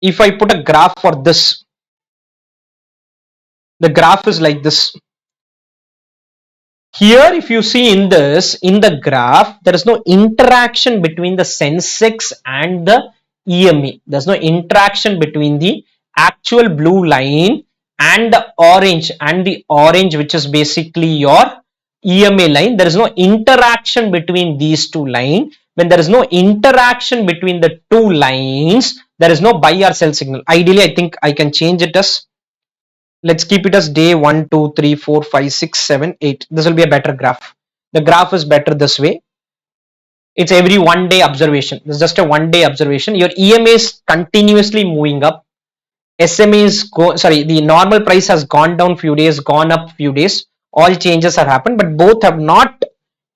if I put a graph for this, The graph is like this. Here, if you see in this, in the graph, there is no interaction between the Sensex and the EMA. There's no interaction between the actual blue line and the orange, which is basically your EMA line. There is no interaction between these two lines. When there is no interaction between the two lines, there is no buy or sell signal. Ideally, I think I can change it as, let's keep it as day 1, 2, 3, 4, 5, 6, 7, 8. This will be a better graph. The graph is better this way. It's every 1 day observation. This is just a 1 day observation. Your EMA is continuously moving up. SMA is the normal price has gone down few days, gone up few days. All changes have happened, but both have not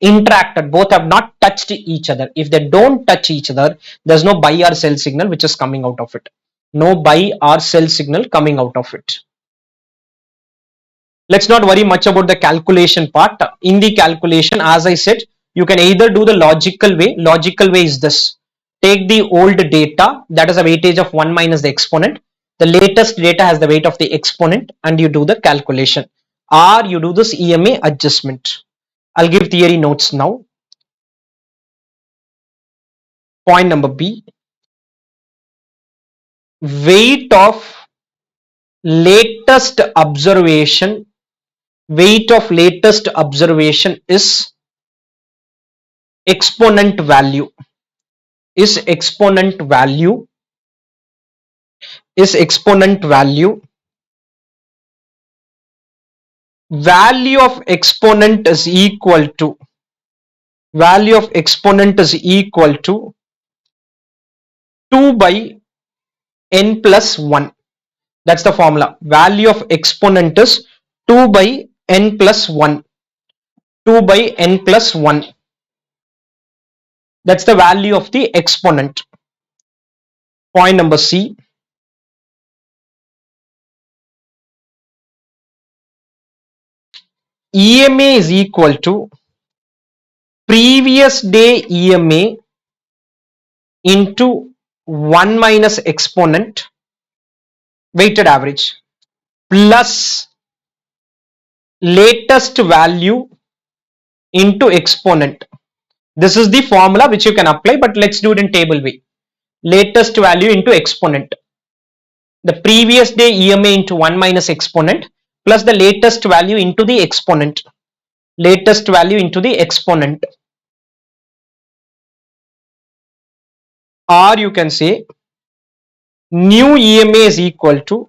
interacted, both have not touched each other. If they don't touch each other, there's no buy or sell signal which is coming out of it. No buy or sell signal coming out of it. Let's not worry much about the calculation part. In the calculation, as I said, you can either do the logical way. Logical way is this: take the old data, that is a weightage of 1 minus the exponent. The latest data has the weight of the exponent, and you do the calculation, or you do this EMA adjustment. I'll give theory notes now. Point number B: weight of latest observation is exponent value. Value of exponent is equal to 2 by n plus 1. That's the formula. Value of exponent is 2 by n plus 1. 2 by n plus 1. That's the value of the exponent. Point number C: EMA is equal to previous day EMA into 1 minus exponent weighted average plus latest value into exponent. This is the formula which you can apply, but let's do it in table way. Latest value into exponent. The previous day EMA into 1 minus exponent plus the latest value into the exponent. Or you can say new EMA is equal to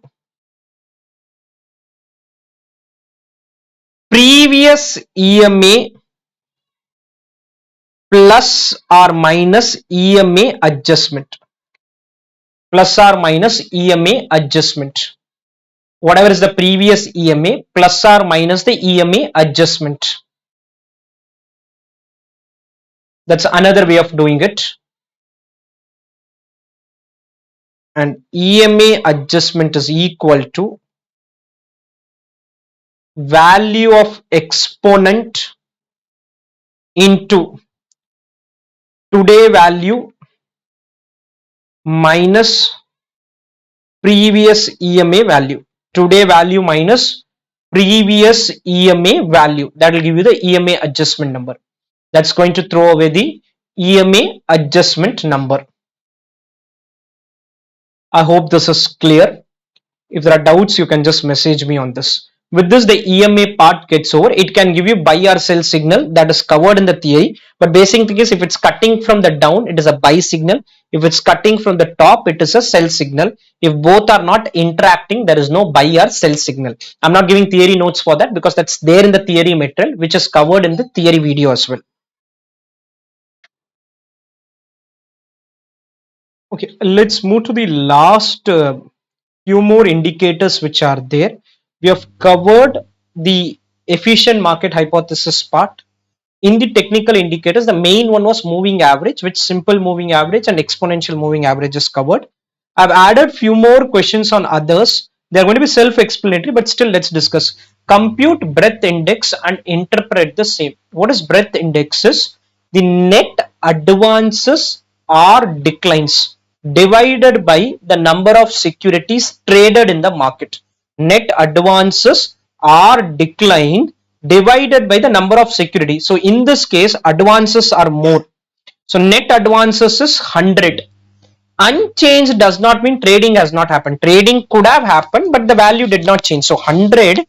previous EMA plus or minus EMA adjustment. Whatever is the previous EMA plus or minus the EMA adjustment. That's another way of doing it. And EMA adjustment is equal to value of exponent into today value minus previous EMA value. Today value minus previous EMA value. That will give you the EMA adjustment number. That's going to throw away the EMA adjustment number. I hope this is clear. If there are doubts, you can just message me on this. With this, the EMA part gets over. It can give you buy or sell signal that is covered in the theory. But basic thing is, if it's cutting from the down, it is a buy signal. If it's cutting from the top, it is a sell signal. If both are not interacting, there is no buy or sell signal. I'm not giving theory notes for that because that's there in the theory material, which is covered in the theory video as well. Okay, let's move to the last few more indicators which are there. We have covered the efficient market hypothesis part. In the technical indicators, the main one was moving average, which simple moving average and exponential moving average is covered. I've added few more questions on others. They're going to be self-explanatory, but still let's discuss. Compute breadth index and interpret the same. What is breadth index? Is the net advances or declines divided by the number of securities traded in the market. net advances are declined divided by the number of security. So in this case advances are more, so net advances is 100. Unchanged does not mean trading has not happened. Trading could have happened, but the value did not change. So 100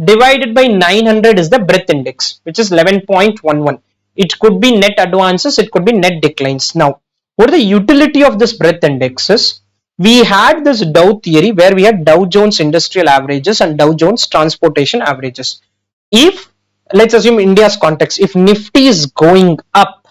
divided by 900 is the breadth index, which is 11.11. It could be net advances, it could be net declines. Now, what is the utility of this breadth index is, we had this Dow theory where we had Dow Jones Industrial Averages and Dow Jones Transportation Averages. If, let's assume India's context, if Nifty is going up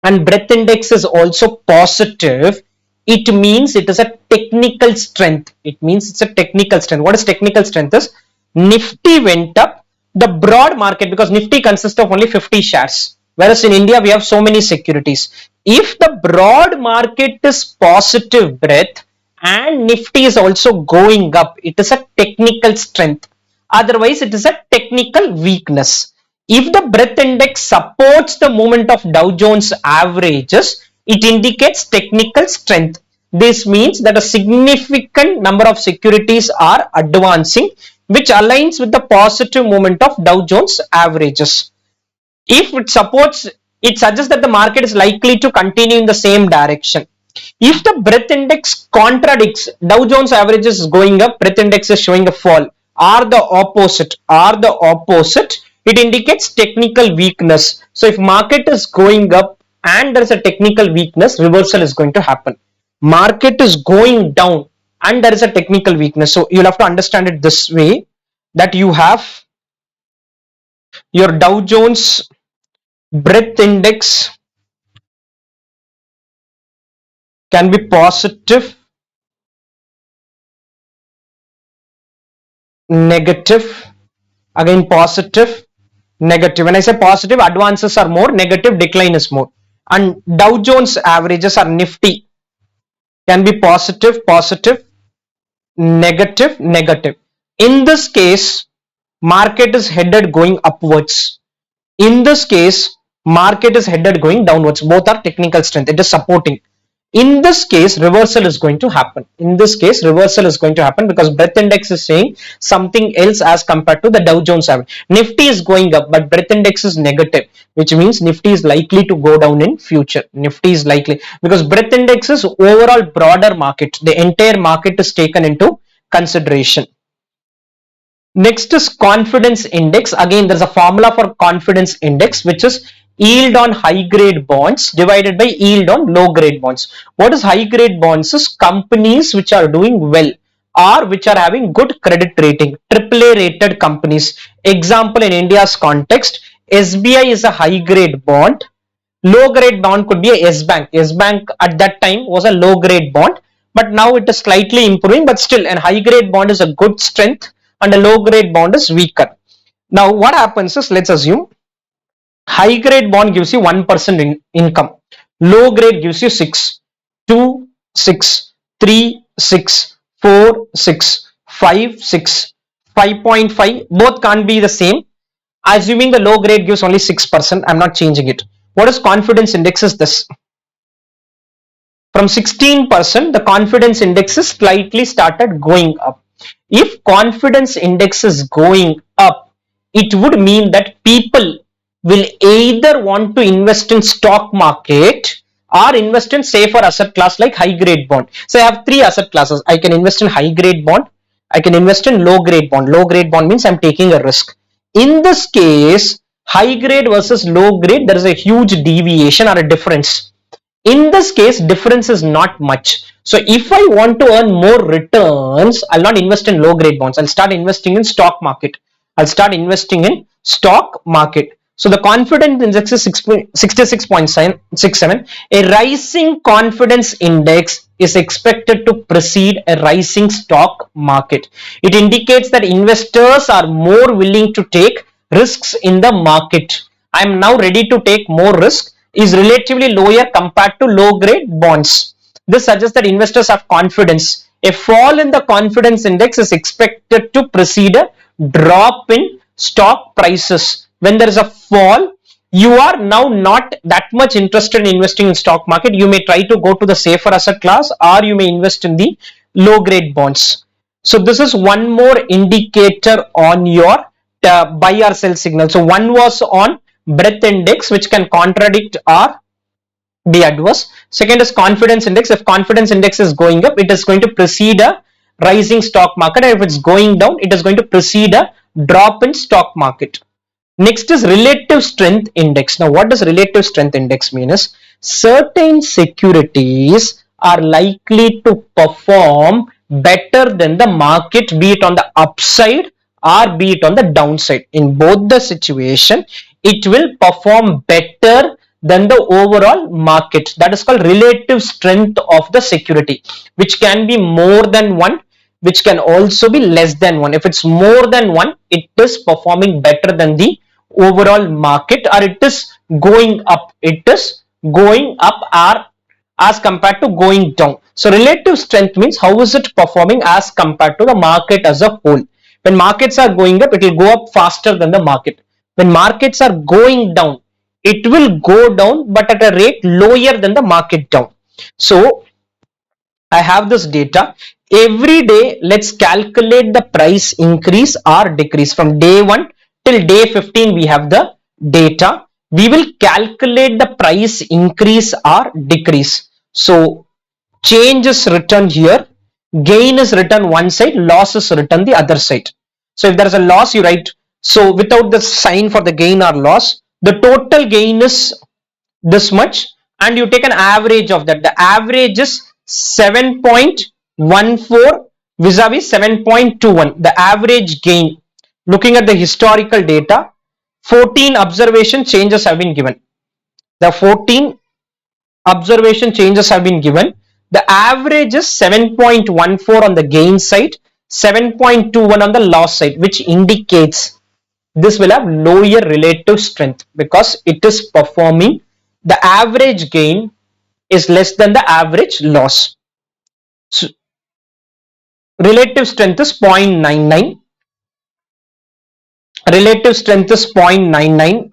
and breadth index is also positive, it means it is a technical strength. It means it's a technical strength. What is technical strength is, Nifty went up, the broad market, because Nifty consists of only 50 shares, whereas in India we have so many securities. If the broad market is positive breadth and Nifty is also going up, it is a technical strength. Otherwise it is a technical weakness. If the breadth index supports the movement of Dow Jones averages, it indicates technical strength. This means that a significant number of securities are advancing, which aligns with the positive movement of Dow Jones averages. If it supports, it suggests that the market is likely to continue in the same direction. If the breadth index contradicts, Dow Jones averages is going up, breadth index is showing a fall, or the opposite, it indicates technical weakness. So if market is going up and there is a technical weakness, reversal is going to happen. Market is going down and there is a technical weakness. So you'll have to understand it this way, that you have your Dow Jones breadth index can be positive, negative, again positive, negative. When I say positive, advances are more, negative, decline is more. And Dow Jones averages are Nifty can be positive, positive, negative, negative. In this case, market is headed going upwards. In this case, market is headed going downwards. Both are technical strength. It is supporting. In this case, reversal is going to happen. In this case, reversal is going to happen because breadth index is saying something else as compared to the Dow Jones average. Nifty is going up, but breadth index is negative, which means Nifty is likely to go down in future. Nifty is likely, because breadth index is overall broader market. The entire market is taken into consideration. Next is confidence index. Again, there's a formula for confidence index, which is yield on high grade bonds divided by yield on low grade bonds. What is high grade bonds? Is companies which are doing well or which are having good credit rating, AAA rated companies. Example, in India's context, SBI is a high grade bond. Low grade bond could be a S Bank. S Bank at that time was a low grade bond, but now it is slightly improving, but still a high grade bond is a good strength and a low grade bond is weaker. Now what happens is, let's assume high grade bond gives you 1% income, low grade gives you 6, 2, 6, 3, 6, 4, 6, 5, 6, 5.5, both can't be the same. Assuming the low grade gives only 6%, I'm not changing it. What is confidence index is this. From 16%, the confidence index is slightly started going up. If confidence index is going up, it would mean that people will either want to invest in stock market or invest in safer asset class like high grade bond. So I have three asset classes. I can invest in high grade bond, I can invest in low grade bond. Low grade bond means I'm taking a risk. In this case, high grade versus low grade, there is a huge deviation or a difference. In this case, difference is not much. So if I want to earn more returns, I'll not invest in low grade bonds. I'll start investing in stock market. I'll start investing in stock market. So the confidence index is 66.67. A rising confidence index is expected to precede a rising stock market. It indicates that investors are more willing to take risks in the market. I am now ready to take more risk is relatively lower compared to low grade bonds. This suggests that investors have confidence. A fall in the confidence index is expected to precede a drop in stock prices. When there is a fall, you are now not that much interested in investing in stock market. You may try to go to the safer asset class or you may invest in the low grade bonds. So this is one more indicator on your buy or sell signal. So one was on breadth index, which can contradict or be adverse. Second is confidence index. If confidence index is going up, it is going to precede a rising stock market, and if it's going down, it is going to precede a drop in stock market. Next is relative strength index. Now what does relative strength index mean is certain securities are likely to perform better than the market, be it on the upside or be it on the downside. In both the situation, it will perform better than the overall market. That is called relative strength of the security, which can be more than one, which can also be less than one. If it's more than one, it is performing better than the overall market, or it is going up. It is going up or as compared to going down. So relative strength means how is it performing as compared to the market as a whole. When markets are going up, it will go up faster than the market. When markets are going down, it will go down but at a rate lower than the market down. So I have this data. Every day, let's calculate the price increase or decrease. From day 1 till day 15, we have the data. We will calculate the price increase or decrease. So change is written here, gain is written one side, loss is written the other side. So if there is a loss, you write, so without the sign for the gain or loss, the total gain is this much, and you take an average of that. The average is 7.14 vis-a-vis 7.21. The average gain, looking at the historical data, 14 observation changes have been given. The 14 observation changes have been given. The average is 7.14 on the gain side, 7.21 on the loss side, which indicates this will have lower relative strength because it is performing, the average gain is less than the average loss. So relative strength is 0.99. Relative strength is 0.99.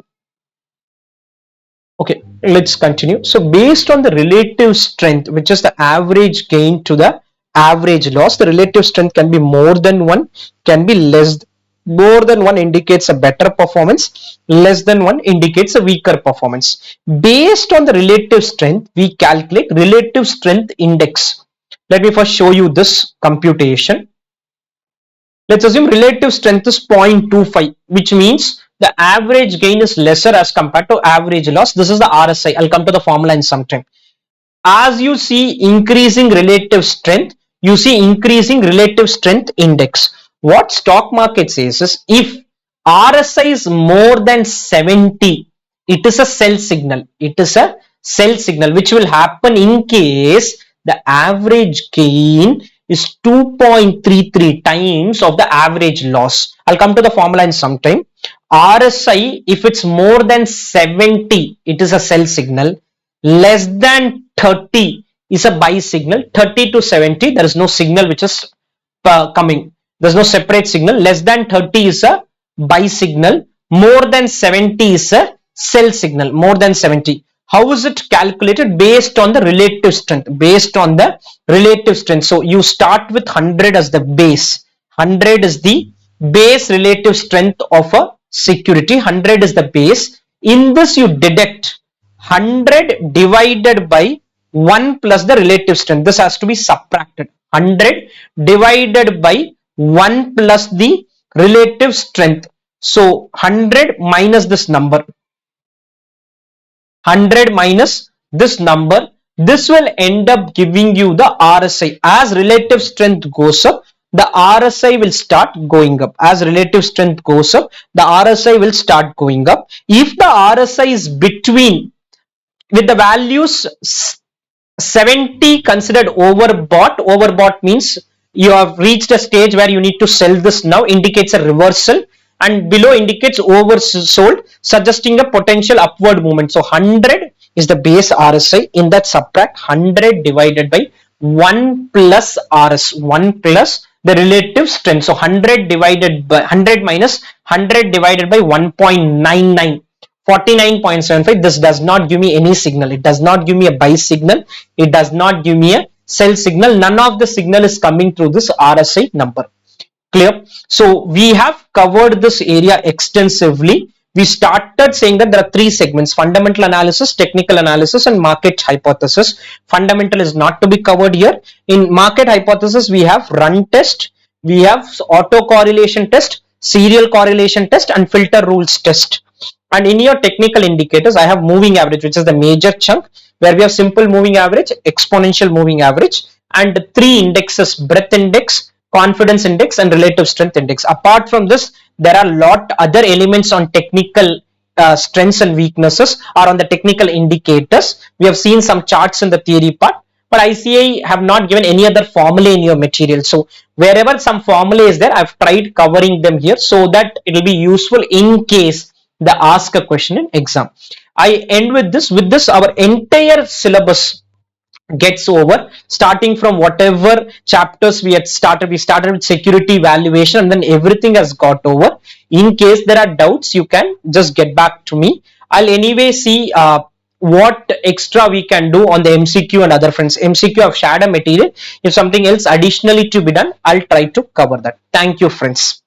Okay, let's continue. So based on the relative strength, which is the average gain to the average loss, the relative strength can be more than one, can be less. More than one indicates a better performance, less than one indicates a weaker performance. Based on the relative strength, we calculate relative strength index. Let me first show you this computation. Let's assume relative strength is 0.25, which means the average gain is lesser as compared to average loss. This is the RSI. I'll come to the formula in some time. As you see increasing relative strength, you see increasing relative strength index. What stock market says is if RSI is more than 70, it is a sell signal. It is a sell signal, which will happen in case the average gain is 2.33 times of the average loss. I'll come to the formula in some time. RSI, if it's more than 70, it is a sell signal. Less than 30 is a buy signal. 30 to 70, there is no signal which is coming. There's no separate signal. Less than 30 is a buy signal. More than 70 is a sell signal. More than 70. How is it calculated? Based on the relative strength. Based on the relative strength. So you start with 100 as the base. 100 is the base relative strength of a security. 100 is the base. In this you deduct 100 divided by 1 plus the relative strength. This has to be subtracted. 100 divided by 1 plus the relative strength. So 100 minus this number. 100 minus this number. This will end up giving you the RSI. As relative strength goes up, the RSI will start going up. As relative strength goes up, the RSI will start going up. If the RSI is between, with the values 70 considered overbought means you have reached a stage where you need to sell this now, indicates a reversal, and below indicates oversold, suggesting a potential upward movement. So 100 is the base RSI. In that subtract 100 divided by 1 plus RS, 1 plus the relative strength. So 100 divided by 100 minus 100 divided by 1.99, 49.75. This does not give me any signal. It does not give me a buy signal. It does not give me a sell signal. None of the signal is coming through this RSI number. Clear? So we have covered this area extensively. We started saying that there are three segments: fundamental analysis, technical analysis, and market hypothesis. Fundamental is not to be covered here. In market hypothesis, we have run test, we have autocorrelation test, serial correlation test, and filter rules test. And in your technical indicators, I have moving average, which is the major chunk, where we have simple moving average, exponential moving average, and three indexes: breadth index, confidence index, and relative strength index. Apart from this, there are lot other elements on technical strengths and weaknesses, or on the technical indicators. We have seen some charts in the theory part, but ICI have not given any other formula in your material. So wherever some formula is there, I've tried covering them here so that it will be useful in case they ask a question in exam. I end with this. With this, our entire syllabus gets over, starting from whatever chapters we started with security valuation, and then everything has got over. In case there are doubts, you can just get back to me. I'll anyway see what extra we can do on the MCQ and other friends. MCQ I've shared a material. If something else additionally to be done, I'll try to cover that. Thank you, friends.